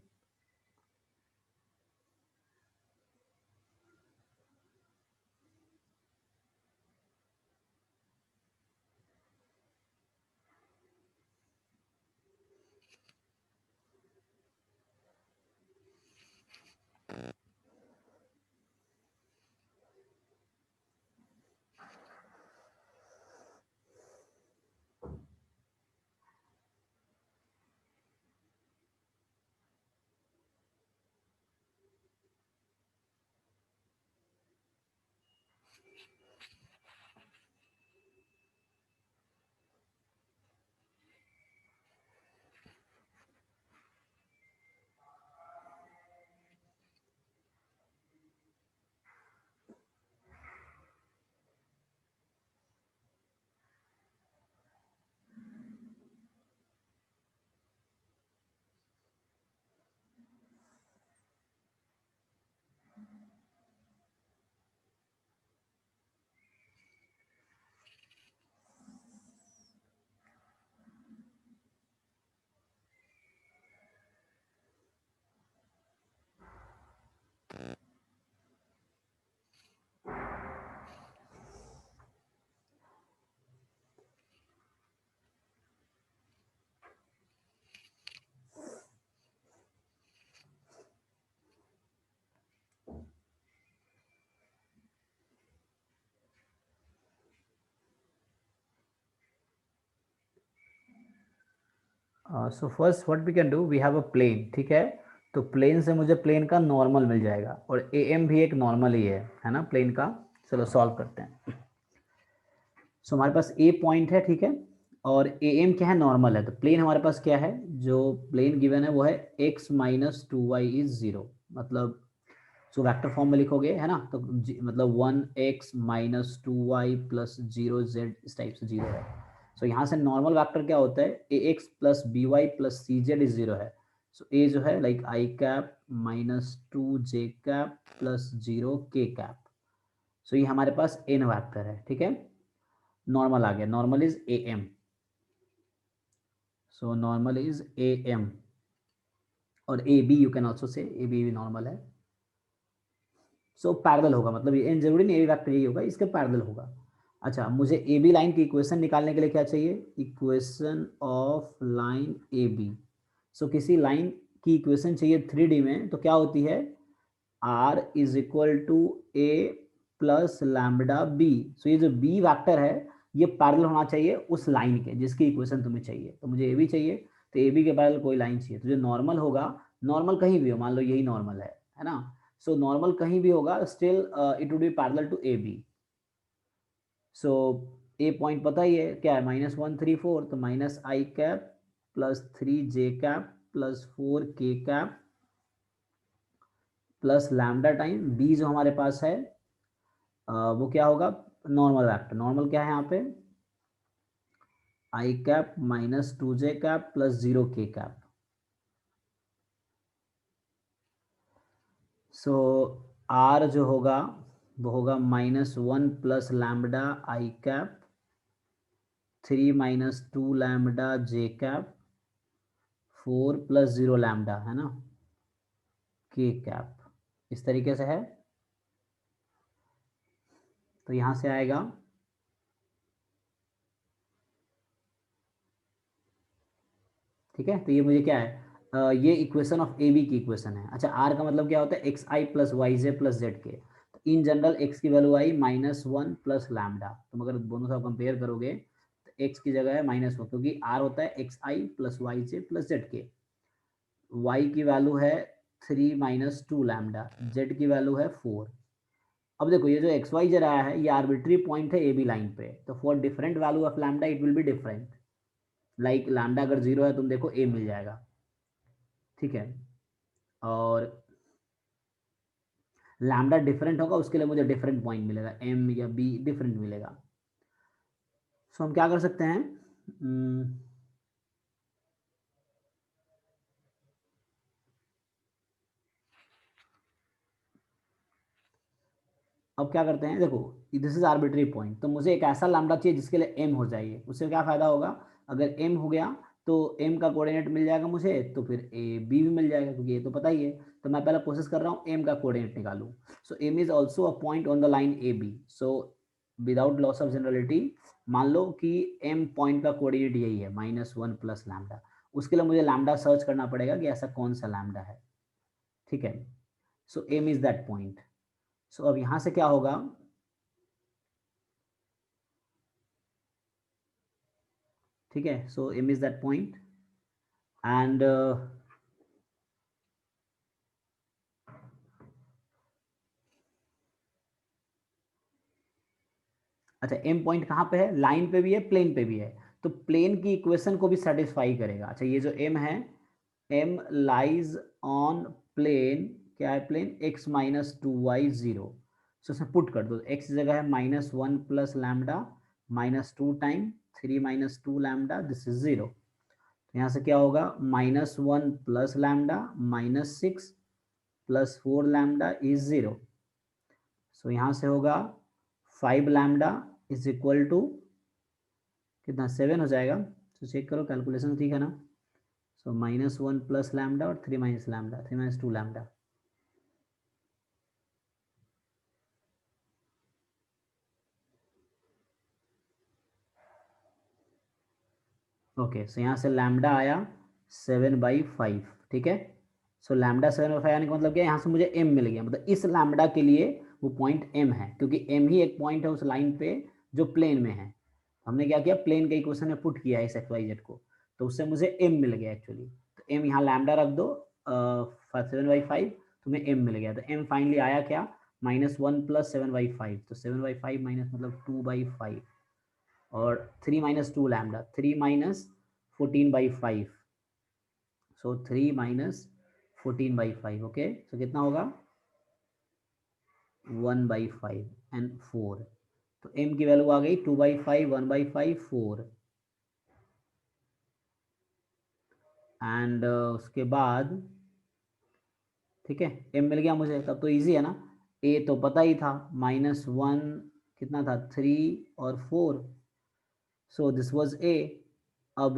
So first what we can do, we have a plane, ठीक है। तो plane से मुझे plane का normal मिल जाएगा और A M भी एक नॉर्मल ही है ना प्लेन का। चलो सॉल्व करते हैं। सो हमारे पास ए पॉइंट है, ठीक है, और ए एम क्या है, नॉर्मल है। तो प्लेन हमारे पास क्या है, जो प्लेन गिवन है वो है x minus two y is zero, मतलब सो वेक्टर फॉर्म में लिखोगे है ना, तो मतलब 1x minus two y plus zero z, इस टाइप से जीरो है। सो यहाँ से नॉर्मल वेक्टर क्या होता है, a x plus b y plus c z is zero है। सो ए जो है like i cap minus two j cap plus zero k cap. So ये हमारे पास एन वेक्टर है, ठीक है। नॉर्मल आ गया, normal is A M. So normal is A M, और A B you can also say, A B भी normal है। सो पैरेलल होगा, मतलब ये जरूरी नहीं ए वेक्टर यही होगा, इसके पैरेलल होगा। अच्छा, मुझे ए बी लाइन की इक्वेशन निकालने के लिए क्या चाहिए, equation of line A B. So किसी लाइन की इक्वेशन चाहिए 3D में, तो क्या होती है, r is equal to a plus lambda b. So ये जो बी वेक्टर है ये पैरेलल होना चाहिए उस लाइन के जिसकी इक्वेशन तुम्हें चाहिए। तो मुझे ए बी चाहिए, तो ए बी के पैरेलल कोई लाइन चाहिए, तो जो नॉर्मल होगा, नॉर्मल कहीं भी हो, मान लो यही नॉर्मल है ना। सो नॉर्मल कहीं भी होगा, still it would be parallel to A B. So a point पता ही है क्या है, -1 3 4, तो minus i cap plus 3 j cap plus 4 k cap plus lambda time b जो हमारे पास है वो क्या होगा, नॉर्मल वेक्टर। नॉर्मल क्या है यहाँ पे, आई कैप माइनस 2 जे कैप प्लस 0 के कैप। सो आर जो होगा वो होगा -1 प्लस लैम्बडा आई कैप 3 माइनस 2 लैम्बडा जे कैप 4 प्लस 0 लैम्बडा, है ना, के कैप। इस तरीके से है। तो यहाँ से आएगा ठीक है। तो ये मुझे क्या है, ये इक्वेशन ऑफ ए बी की इक्वेशन है। अच्छा, आर का मतलब क्या होता है, एक्स आई प्लस वाई जे प्लस जेड के। तो इन जनरल एक्स की वैल्यू आई -1 प्लस लैम्डा। तुम अगर दोनों का कंपेयर करोगे तो एक्स की जगह है -1, क्योंकि आर होता है एक्स आई प्लस वाई जे प्लस जेड के। वाई की वैल्यू है 3 माइनस 2 लैम्डा, जेड की वैल्यू है 4। अब देखो ये जो एक्स वाई जेड आया है ये आर्बिट्री पॉइंट है ए बी लाइन पे, तो for different value of lambda it will be different. Like lambda अगर 0 है तुम देखो ए मिल जाएगा, ठीक है। और लैम्डा डिफरेंट होगा उसके लिए मुझे डिफरेंट पॉइंट मिलेगा, एम या बी डिफरेंट मिलेगा। सो हम क्या कर सकते हैं, अब क्या करते हैं, देखो दिस इज आर्बिट्री पॉइंट, तो मुझे एक ऐसा लैम्डा चाहिए जिसके लिए m हो जाए, उससे क्या फायदा होगा, अगर m हो गया तो m का कोऑर्डिनेट मिल जाएगा मुझे, तो फिर a b भी मिल जाएगा, क्योंकि ये तो पता ही है। तो मैं पहले कोशिश कर रहा हूँ m का कोऑर्डिनेट निकालूं। So m is also a point on the line A B. So without loss of generality, मान लो कि m पॉइंट का कोऑर्डिनेट यही है -1 प्लस लैम्डा। उसके लिए मुझे लैम्डा सर्च करना पड़ेगा कि ऐसा कौन सा लैम्डा है, ठीक है। सो m इज दैट पॉइंट। सो अब यहाँ से क्या होगा, ठीक है। सो m is that point and अच्छा m पॉइंट कहाँ पे है, लाइन पे भी है प्लेन पे भी है, तो प्लेन की इक्वेशन को भी सेटिस्फाई करेगा। अच्छा ये जो m है, m लाइज ऑन प्लेन, क्या है plane, x minus two y zero. So उसमें पुट कर दो, x जगह है -1 plus lambda -2 time 3 -2 lambda, this is zero. तो यहाँ से क्या होगा, -1 plus lambda -6 plus 4 lambda is zero. So यहाँ से होगा 5 लैम्डा इज इक्वल टू कितना, 7 हो जाएगा। तो चेक करो कैलकुलेशन ठीक है ना। सो -1 प्लस लैम्डा और 3 minus lambda, 3 minus 2 lambda. Okay, so यहाँ से लैम्डा आया 7/5, ठीक है। सो लैम्डा 7/5 आने का मतलब क्या है, यहाँ से मुझे m मिल गया, मतलब इस लैम्डा के लिए वो पॉइंट m है, क्योंकि m ही एक पॉइंट है उस लाइन पे जो प्लेन में है। हमने क्या किया, प्लेन के इक्वेशन में पुट किया है इस XYZ को, तो उससे मुझे m मिल गया एक्चुअली। तो m यहाँ लैम्डा रख दो 7/5, तुम्हें m मिल गया। तो m फाइनली आया क्या, -1 प्लस 7/5, तो 7/5 माइनस मतलब 2/5, और 3 माइनस 2 लैम्डा, 3 माइनस 14/5, सो 3 माइनस 14/5, ओके। सो कितना होगा 1/5 एंड 4। तो m की वैल्यू आ गई 2/5, 1/5, 4 एंड उसके बाद ठीक है m मिल गया मुझे, तब तो इजी है ना। a तो पता ही था, -1 कितना था 3 और 4, सो दिस वाज a। अब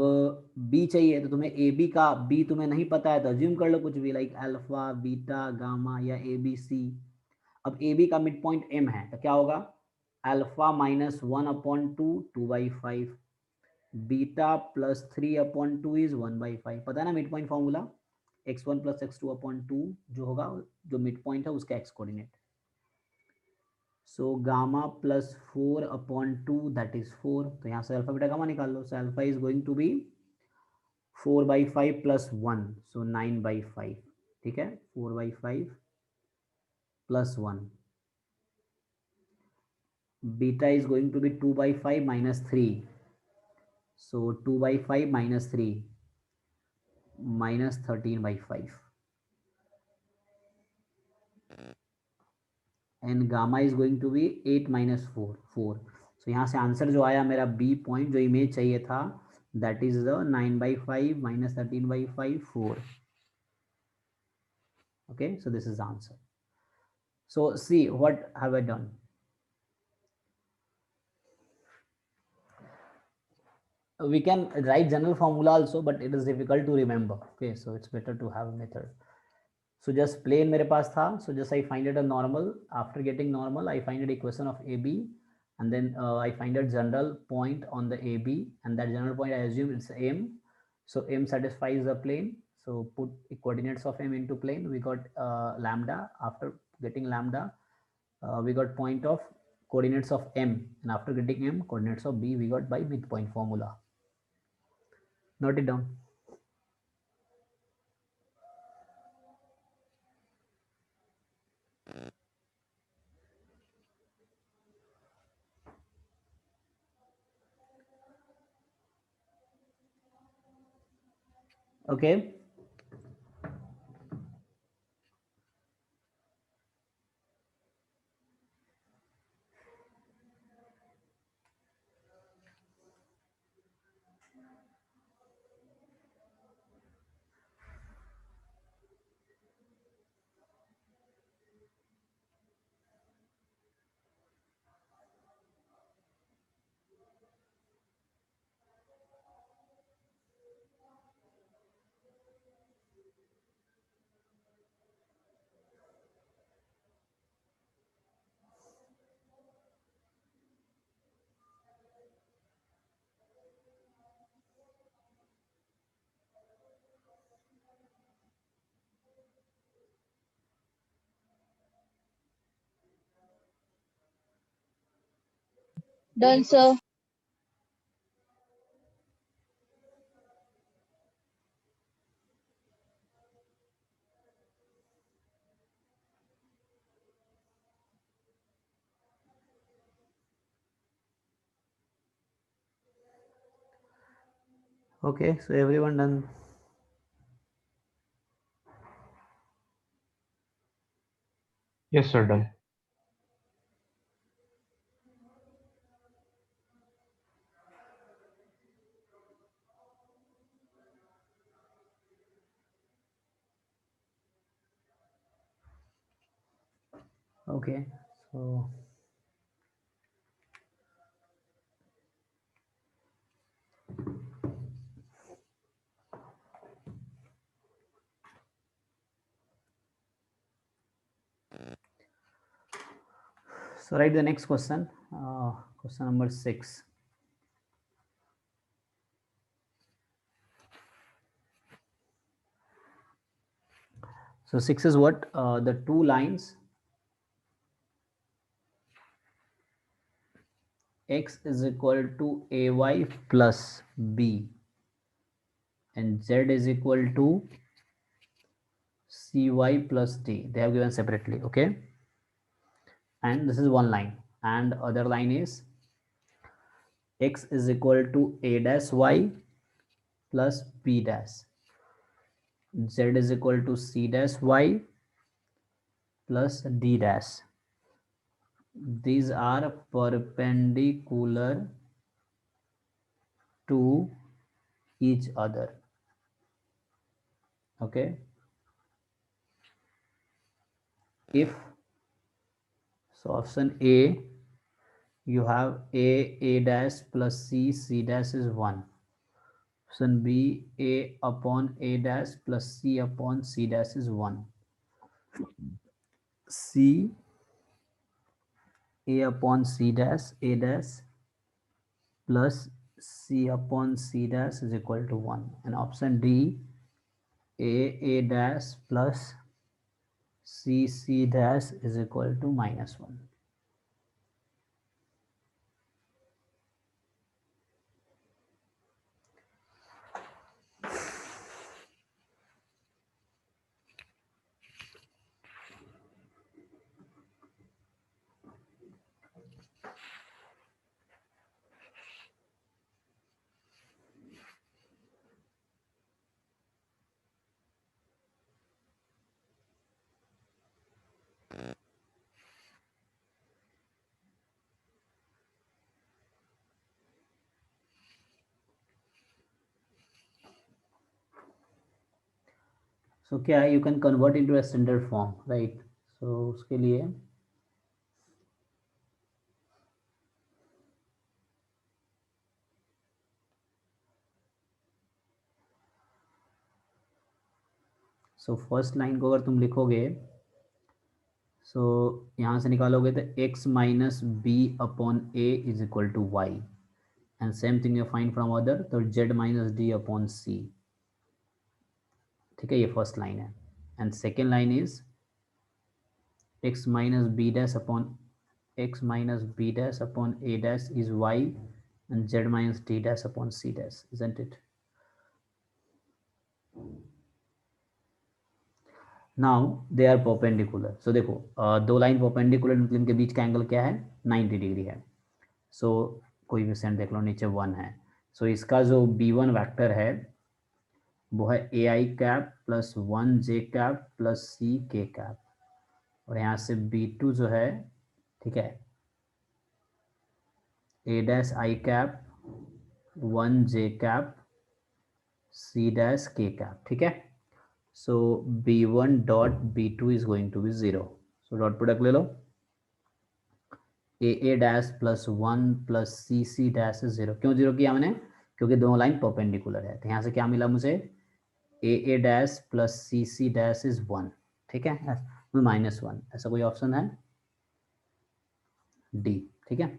b चाहिए, तो तुम्हें ए बी का, b तुम्हें नहीं पता है तो अज्यूम कर लो कुछ भी, लाइक अल्फा बीटा गामा या ए बी सी। अब ए बी का मिड पॉइंट m है, तो क्या होगा, अल्फा -1/2 2/5, बीटा +3/2 इज 1/5। पता है ना mid point formula, x1 + x2/2 जो होगा, जो मिड पॉइंट है उसका x coordinate. So gamma +4/2 that is 4। तो यहाँ से अल्फा बीटा गामा निकाल लो। So alpha is going to be 4/5 + 1, so 9/5, ठीक है। 4/5 + 1, beta is going to be 2/5 - 3, so 2/5 - 3 -13/5, and gamma is going to be 8 - 4 4। सो यहाँ से आंसर जो आया मेरा बी पॉइंट, जो इमेज चाहिए था, that is the 9/5 - 13/5 4। Okay, so this is the answer. So see what have I done. We can write general formula also, but it is difficult to remember. Okay, so it's better to have a method. So just plane मेरे पास था, so just I find it a normal. After getting normal, I find it equation of AB, and then I find a general point on the AB, and that general point I assume it's M. So M satisfies the plane. So put coordinates of M into plane. We got lambda. After getting lambda, we got point of coordinates of M, and after getting M, coordinates of B we got by midpoint formula. Note it down. Okay. Done, sir. Okay, so everyone done? Yes, sir, done. Okay, so write the next question, question number 6. So 6 is what? The two lines x is equal to ay plus b and z is equal to cy plus d. They have given separately, okay? And this is one line, and other line is x is equal to a dash y plus b dash, z is equal to c dash y plus d dash. These are perpendicular to each other, okay? If so, option A, you have a dash plus c dash is 1. Option B, a upon a dash plus c upon c dash is 1. C, a upon c dash a dash plus c upon c dash is equal to 1. And option D, a dash plus c dash is equal to -1. So क्या है, you can convert into a standard form, right? So उसके लिए so first line को अगर तुम लिखोगे, सो यहाँ से निकालोगे तो x minus b upon a is equal to y, and same thing you find from other, तो z minus d upon c, ठीक है? ये फर्स्ट लाइन है. And second line is x minus b dash upon a dash is y, and z minus d dash upon c dash, isn't it? Now they are perpendicular. So देखो, दो line perpendicular, मतलब इनके बीच का angle क्या है? 90 degree है. सो कोई भी सेंट देख लो, नीचे 1 है. सो इसका जो b1 वेक्टर है वो है ए आई cap plus 1 j cap plus सी के कैप, और यहाँ से b2 जो है, ठीक है, a dash i cap 1 j cap c dash k cap, ठीक है? So b1 dot b2 is going to be 0. So dot product ले लो, a dash plus 1 plus c dash is 0. क्यों 0 किया मैंने? क्योंकि दोनों लाइन परपेंडिकुलर है. तो यहाँ से क्या मिला मुझे? a dash plus c dash is 1, ठीक है, -1. ऐसा कोई ऑप्शन है? डी, ठीक है.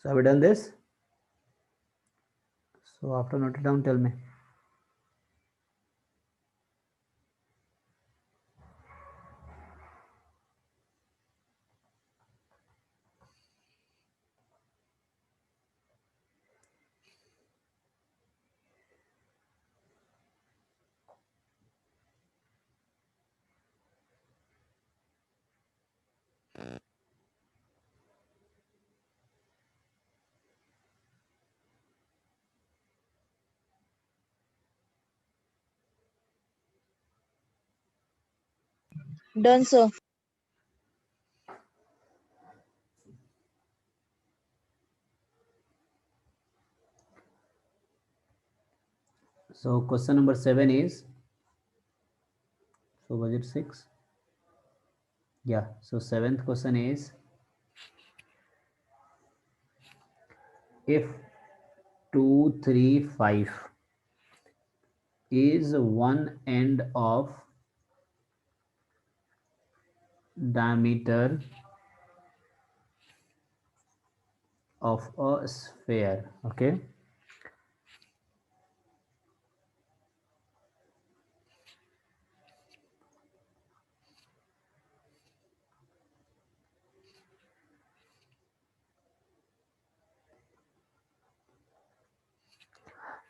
So have you done this? So after note it down, tell me. Done, sir. So question number 7 is, so was it 6? Yeah, so 7th question is, if 2, 3, 5 is one end of diameter of a sphere, okay,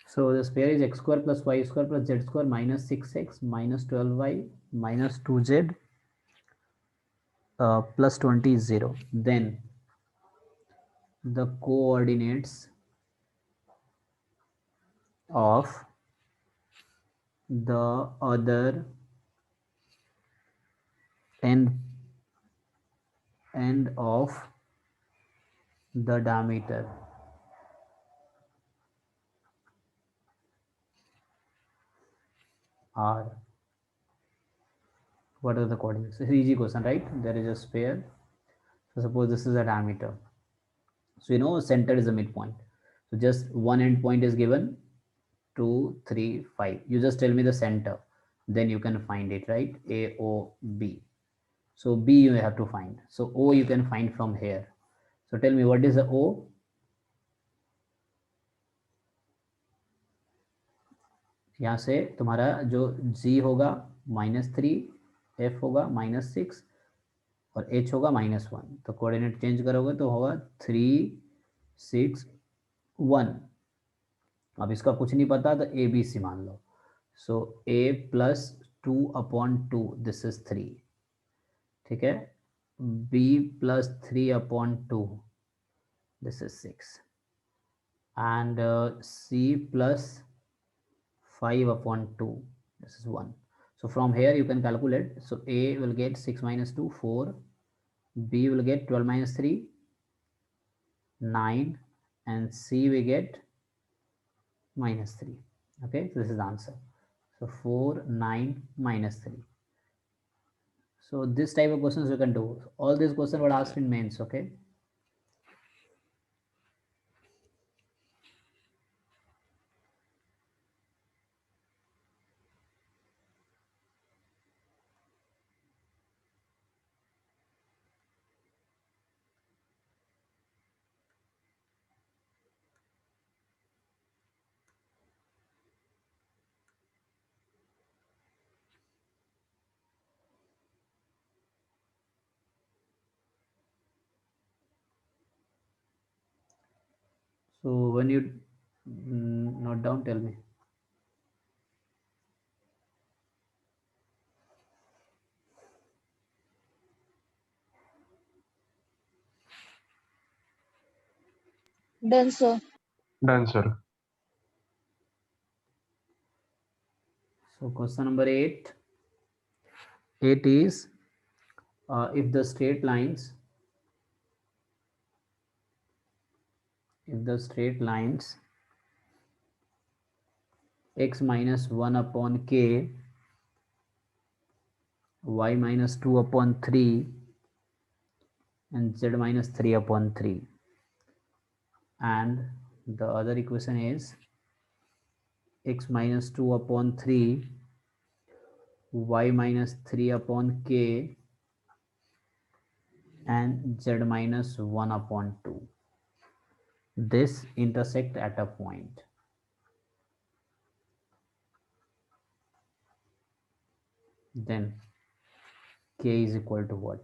so the sphere is x square plus y square plus z square minus 6x minus 12y minus 2z plus 20 is 0. Then the coordinates of the other end of the diameter are, what are the coordinates? It's an easy question, right? There is a sphere, so suppose this is a diameter, so you know center is the midpoint, so just one end point is given, 2, 3, 5. You just tell me the center, then you can find it, right? A, O, B. So B you have to find, so O you can find from here. So tell me what is the O? यहाँ से तुम्हारा जो G होगा -3, F होगा -6 और H होगा -1, तो coordinate change करोगे तो होगा 3, 6, 1. अब इसका कुछ नहीं पता तो ए बी सी मान लो, सो a + 2/2 दिस इज 3, ठीक है, b + 3/2 this is 6 and c + 5/2 this is 1. So from here you can calculate, so a will get 6 - 2 4, b will get 12 - 3 9 and c will get -3. Okay, so this is the answer. So 4 9 -3. So this type of questions you can do. All these questions were asked in mains. Okay, so when you note down, tell me. Done, sir. Done, sir. So question number 8. 8 is, if the straight lines x - 1/k, y - 2/3 and z - 3/3, and the other equation is x - 2/3, y - 3/k and z - 1/2. this intersect at a point. Then k is equal to what?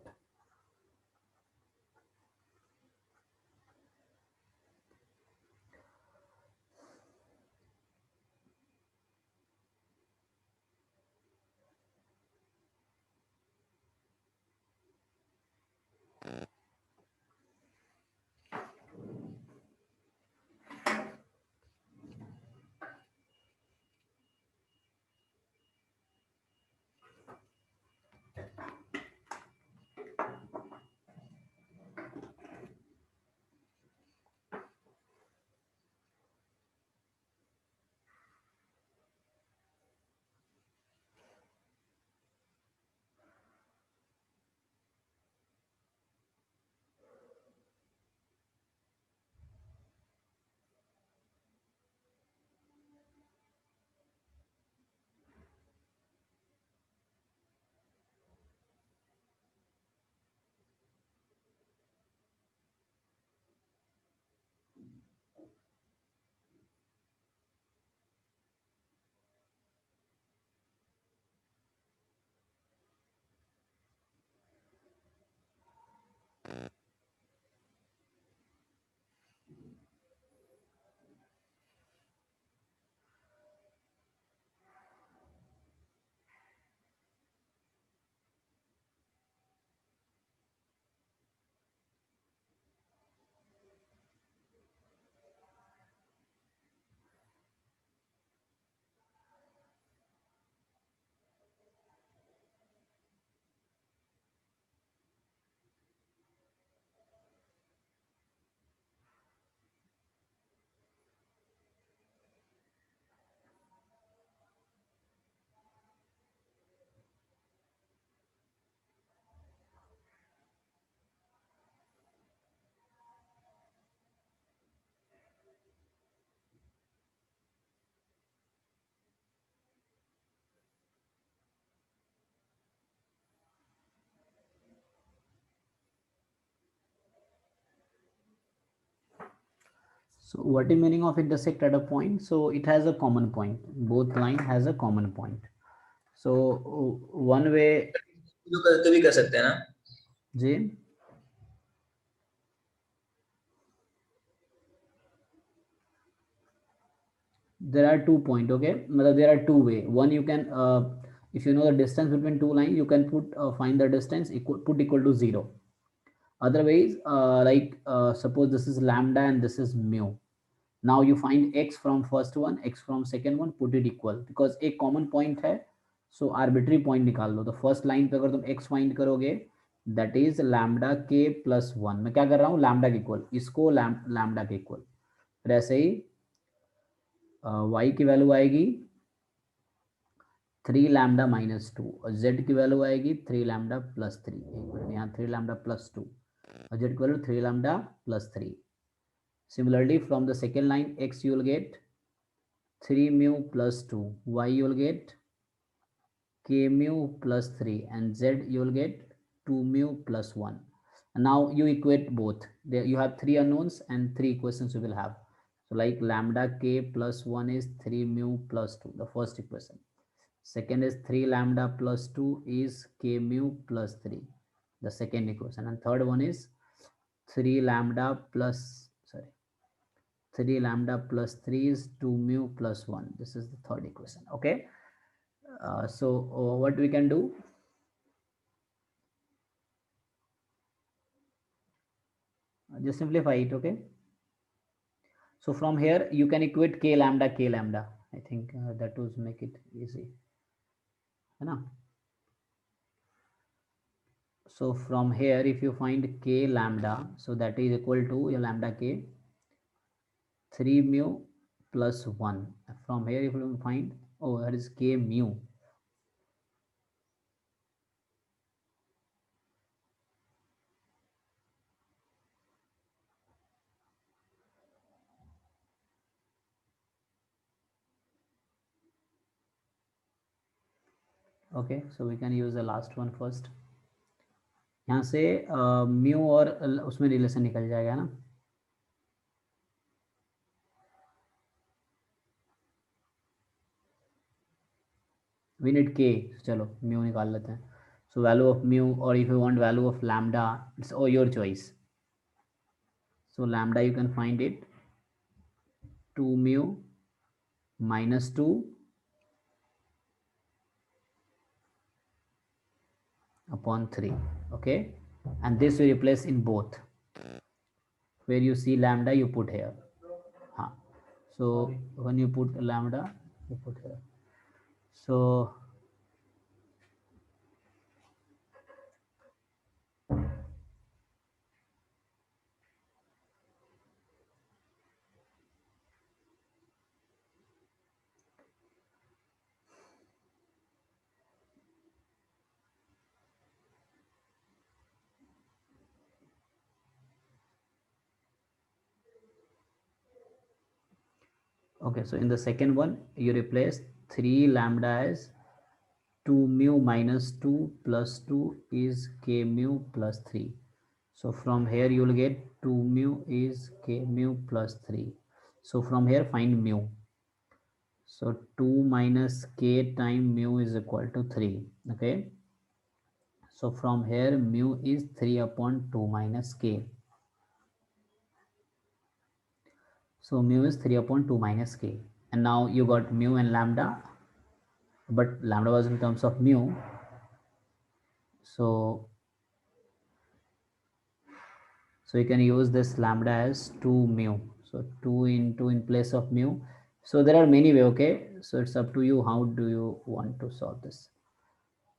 So what is meaning of intersect at a point? So it has a common point. Both line has a common point. So one way, तो भी कर सकते हैं ना? जी, there are 2 points. Okay, there are two way. One, you can if you know the distance between two lines, you can put find the distance put equal to 0. Otherwise, suppose this is lambda and this is mu. Now you find x from first one, x from second one, put it equal because एक common point है. So arbitrary point निकाल लो. तो first line पे अगर तुम x find करोगे, that is lambda k plus 1. मैं क्या कर रहा हूँ, lambda के equal, इसको lambda के equal. फिर ऐसे ही y की वैल्यू आएगी 3 लैम्डा माइनस 2 और z की वैल्यू आएगी 3 लैम्डा प्लस 3. एक मिनट, यहाँ 3 लैम्डा प्लस 2 और z की value 3 lambda plus 3. Similarly, from the second line, x you will get 3 mu plus 2, y you will get k mu plus 3, and z you will get 2 mu plus 1. And now you equate both. There you have 3 unknowns and 3 equations you will have. So like lambda k plus 1 is 3 mu plus 2, the first equation. Second is 3 lambda plus 2 is k mu plus 3, the second equation. And third one is 3 lambda plus 3 lambda plus 3 is 2 mu plus 1. This is the third equation. Okay. So what we can do, just simplify it. Okay. So from here you can equate k lambda. I think that will make it easy. So from here if you find k lambda, so that is equal to your lambda k 3 mu plus 1. From here if you find, oh, that is k mu. Okay, so we can use the last one first. यहाँ से mu और उसमें relation निकल जाएगा ना. We need k, चलो mu निकाल लेते हैं. सो वैल्यू ऑफ म्यू, और if you want value of lambda, it's oh your choice. So lambda you can find it 2 म्यू minus 2 upon 3. Okay, and this we replace in both. Where you see lambda, you put here. So when you put lambda, you put here. So okay, so in the second one you replace 3 lambda as 2 mu minus 2 plus 2 is k mu plus 3. So from here you will get 2 mu is k mu plus 3. So from here find mu. So 2 minus k time mu is equal to 3. Okay, so from here mu is 3 upon 2 minus k. So mu is 3 upon 2 minus k, and now you got mu and lambda, but lambda was in terms of mu. So you can use this lambda as 2 mu. So 2 into in place of mu. So there are many way. Okay, so it's up to you, how do you want to solve this.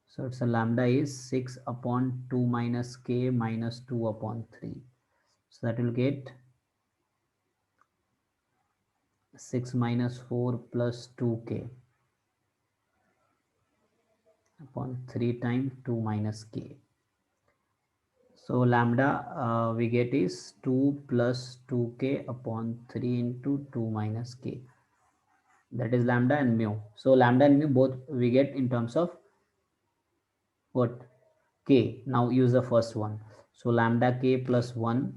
So it's a lambda is 6 upon 2 minus k minus 2 upon 3. So that will get 6 minus 4 plus 2k upon 3 times 2 minus k. So lambda we get is 2 plus 2k upon 3 into 2 minus k. That is lambda and mu. So lambda and mu both we get in terms of what? K. Now use the first one. So lambda k plus 1,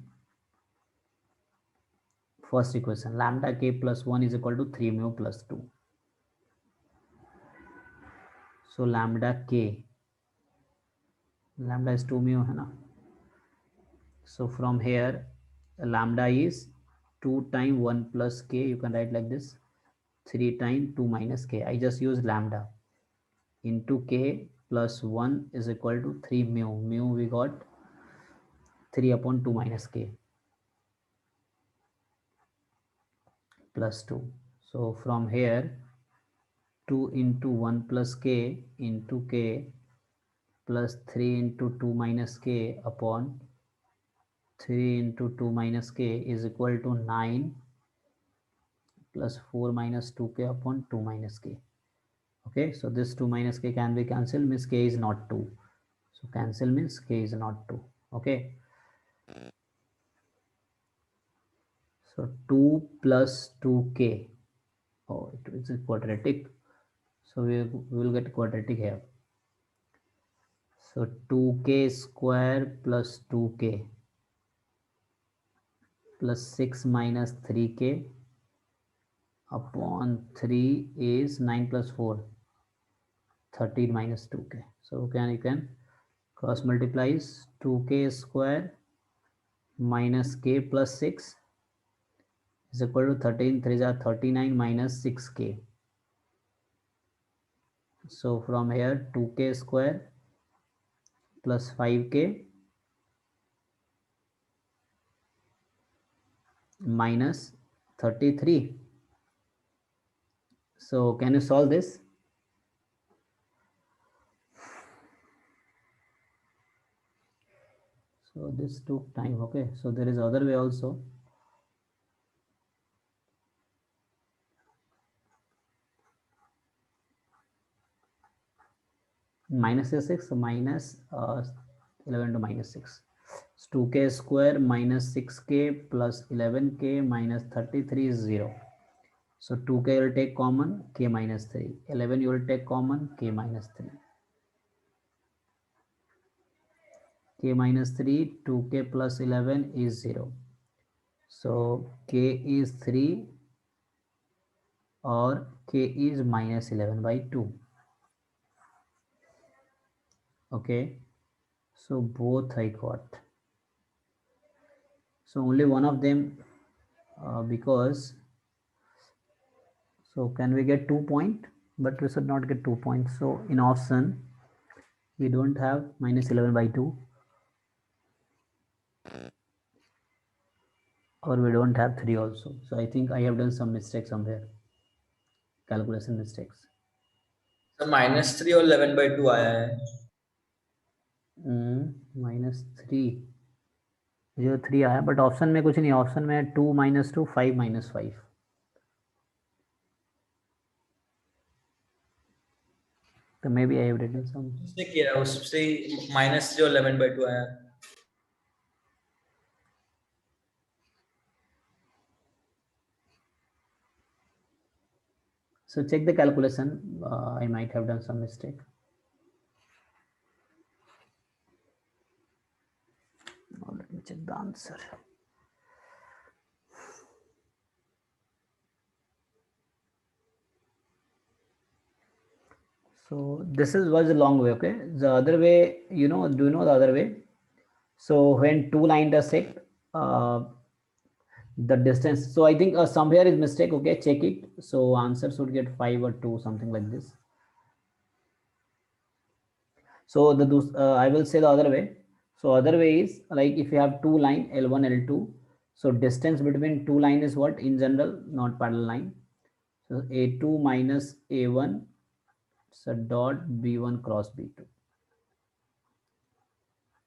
first equation, lambda k plus 1 is equal to 3 mu plus 2. So lambda k, lambda is 2 mu है ना. So from here lambda is 2 times 1 plus k, you can write like this, 3 times 2 minus k. I just use lambda into k plus 1 is equal to 3 mu. Mu we got 3 upon 2 minus k plus 2. So from here 2 into 1 plus k into k plus 3 into 2 minus k upon 3 into 2 minus k is equal to 9 plus 4 minus 2k upon 2 minus k. Okay, so this 2 minus k can be cancelled, means k is not 2. So cancel means k is not 2. Okay, so 2 plus 2k, oh it is quadratic, so we will get quadratic here. So 2k square plus 2k plus 6 minus 3k upon 3 is 9 plus 4, 13 minus 2k. So you can cross multiplies 2k square minus k plus 6 is equal to 13, 3 are 39 minus 6k. So from here 2k square plus 5k minus 33. So can you solve this? So this took time. Okay, so there is other way also. Minus 6 minus 11 to minus 6. So 2k square minus 6k plus 11k minus 33 is 0. So 2k you will take common, k minus 3. 11 you will take common, k minus 3. K minus 3, 2k plus 11 is 0. So k is 3 or k is minus 11 by 2. Okay, so both I got. So only one of them, because, so can we get 2 point? But we should not get 2 points. So in option, we don't have minus 11 by 2, or we don't have 3 also. So I think I have done some mistake somewhere, calculation mistakes. Sir -3 और 11/2 आया है. -3 0 3 आया, but option में कुछ नहीं, option में 2 - 2 5 - 5. तो maybe I have written some. उसने किया, उससे -3 और 11/2 आया. So check the calculation. I might have done some mistake. Now let me check the answer. So this was a long way. Okay, the other way, do you know the other way? So when two lines intersect, the distance. So I think somewhere is mistake. Okay, check it. So answer should get 5 or 2, something like this. So I will say the other way. So other way is like if you have two line L1, L2. So distance between two line is what in general, not parallel line. So A2 minus A1, so dot B1 cross B2.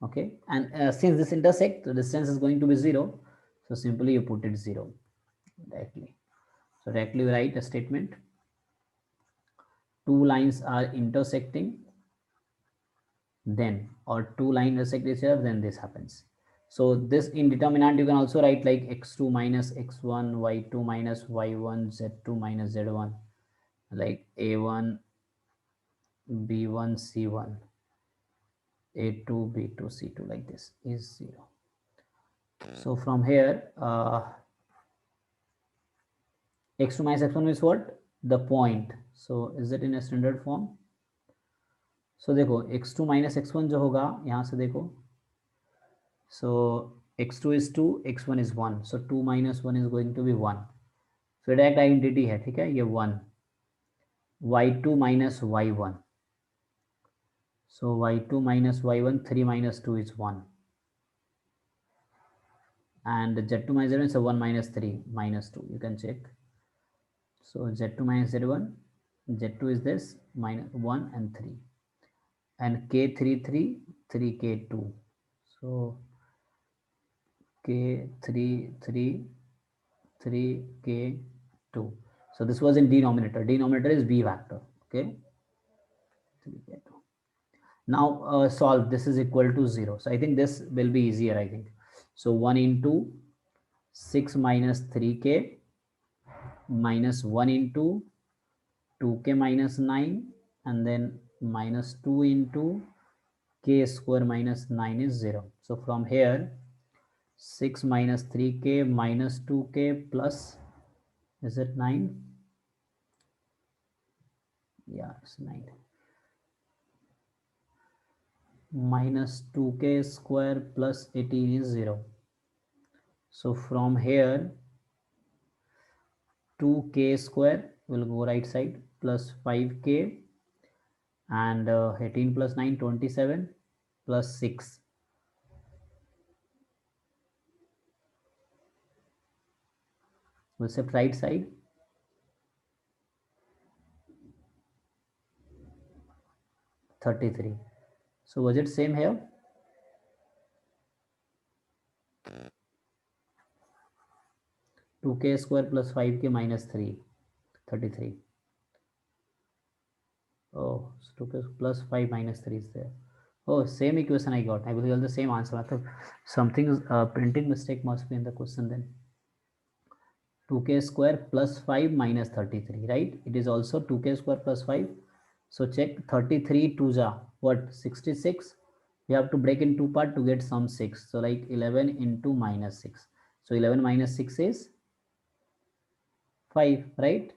Okay, and since this intersect, the distance is going to be 0. So simply you put it 0 directly. So directly we write a statement. Two lines are intersecting, then, or two lines intersect each other, then this happens. So this in determinant you can also write like x2 minus x1, y2 minus y1, z2 minus z1, like a1 b1 c1, a2 b2 c2, like this is 0. So from here x2 minus x1 is what? The point. So is it in a standard form? So देखो x2 minus x1 जो होगा यहाँ से देखो, so x2 is 2, x1 is 1, so 2 minus 1 is going to be 1. So direct identity है, ठीक है, ये 1. y2 minus y1, so y2 minus y1, 3 minus 2 is 1, and z2 minus z1 is 1 minus 3 minus 2, you can check. So z2 minus z1, z2 is this, minus 1 and 3, and k3 3, 3k2, so k3 3, 3k2. So this was in denominator. Denominator is b factor. Okay. 3k2. Now solve. This is equal to 0. So I think this will be easier. I think. So 1 into 6 minus 3k minus 1 into 2k minus 9, and then minus 2 into k square minus 9 is 0. So from here 6 minus 3k minus 2k plus, is it 9? Yeah, it's 9. Minus 2k square plus 18 is 0. So from here 2k square will go right side, plus 5k, and 18 plus 9, 27, plus 6. We'll shift right side. 33. So was it same here? Two k square plus 5k minus 3, 33. Oh, so 2k plus 5 minus 3 is there. Oh, same equation I got. I will get the same answer. Something is printing mistake must be in the question then. 2k square plus 5 minus 33, right? It is also 2k square plus 5. So check 33 2 ja, what, 66. We have to break in two part to get some 6. So like 11 into minus 6. So 11 minus 6 is 5, right?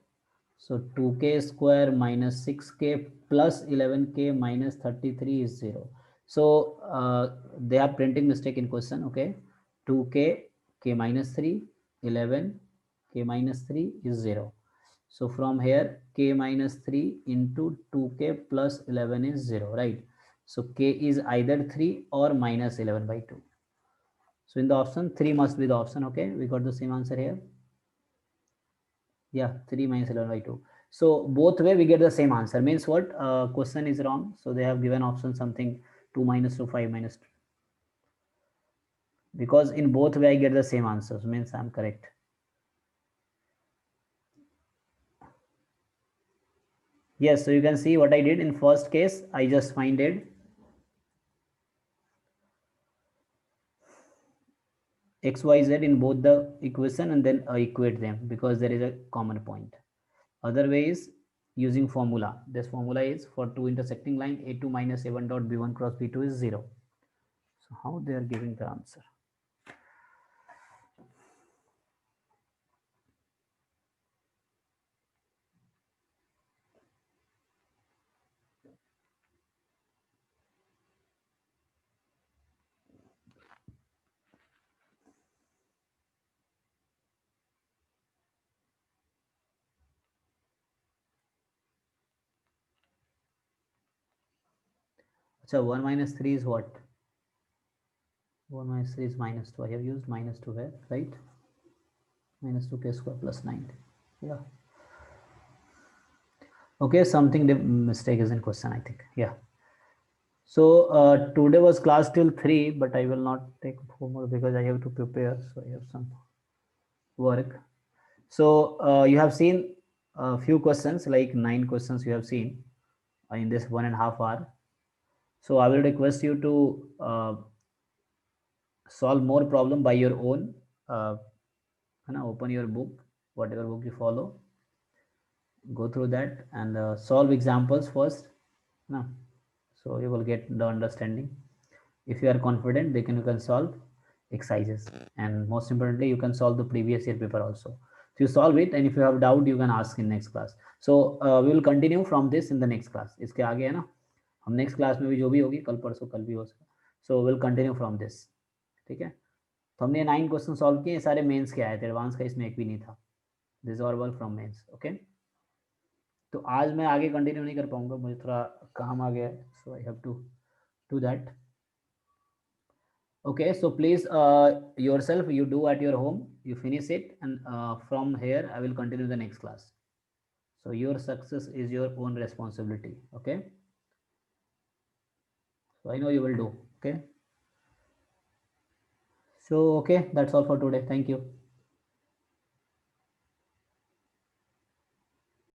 So 2k square minus 6k plus 11k minus 33 is 0. So they have printing mistake in question. Okay, 2k, k minus 3, 11, k minus 3 is 0. So from here, k minus 3 into 2k plus 11 is 0, right? So k is either 3 or minus 11 by 2. So in the option, 3 must be the option. Okay, we got the same answer here. Yeah, 3 minus 11 by 2. So both way we get the same answer. Means what? Question is wrong. So they have given option something 2 minus 2, 5 minus 2. Because in both way I get the same answers. Means I'm correct. Yes, so you can see what I did in first case. I just find it x, y, z in both the equation and then equate them because there is a common point. Other way is using formula. This formula is for two intersecting line a2 minus a1 dot b1 cross b2 is 0. So how they are giving the answer? So 1 minus 3 is what? 1 minus 3 is minus 2. I have used minus 2 here, right? Minus 2k square plus 9. Yeah. Okay, something mistake is in question, I think. Yeah. So today was class till 3, but I will not take homework because I have to prepare. So I have some work. So you have seen a few questions, like 9 questions you have seen in this 1.5 hour. So I will request you to solve more problem by your own. Open your book, whatever book you follow, go through that and solve examples first. No, so you will get the understanding. If you are confident, you can solve exercises, and most importantly, you can solve the previous year paper also. So you solve it, and if you have doubt, you can ask in next class. So we will continue from this in the next class. इसके आगे है ना, हम next class में भी जो भी होगी कल परसों कल भी हो सकता. So we'll continue from this. ठीक है. तो हमने 9 क्वेश्चन सॉल्व किए, सारे मेंस के आए थे, एडवांस का इसमें एक भी नहीं था. This are work from mains. Okay, तो आज मैं आगे कंटिन्यू नहीं कर पाऊंगा, मुझे थोड़ा काम आ गया है, so I have to do that. Okay, so please yourself you do at your home, you finish it, and from here I will continue the next class. So your success is your own responsibility. Okay, so I know you will do. Okay, so okay, that's all for today. Thank you.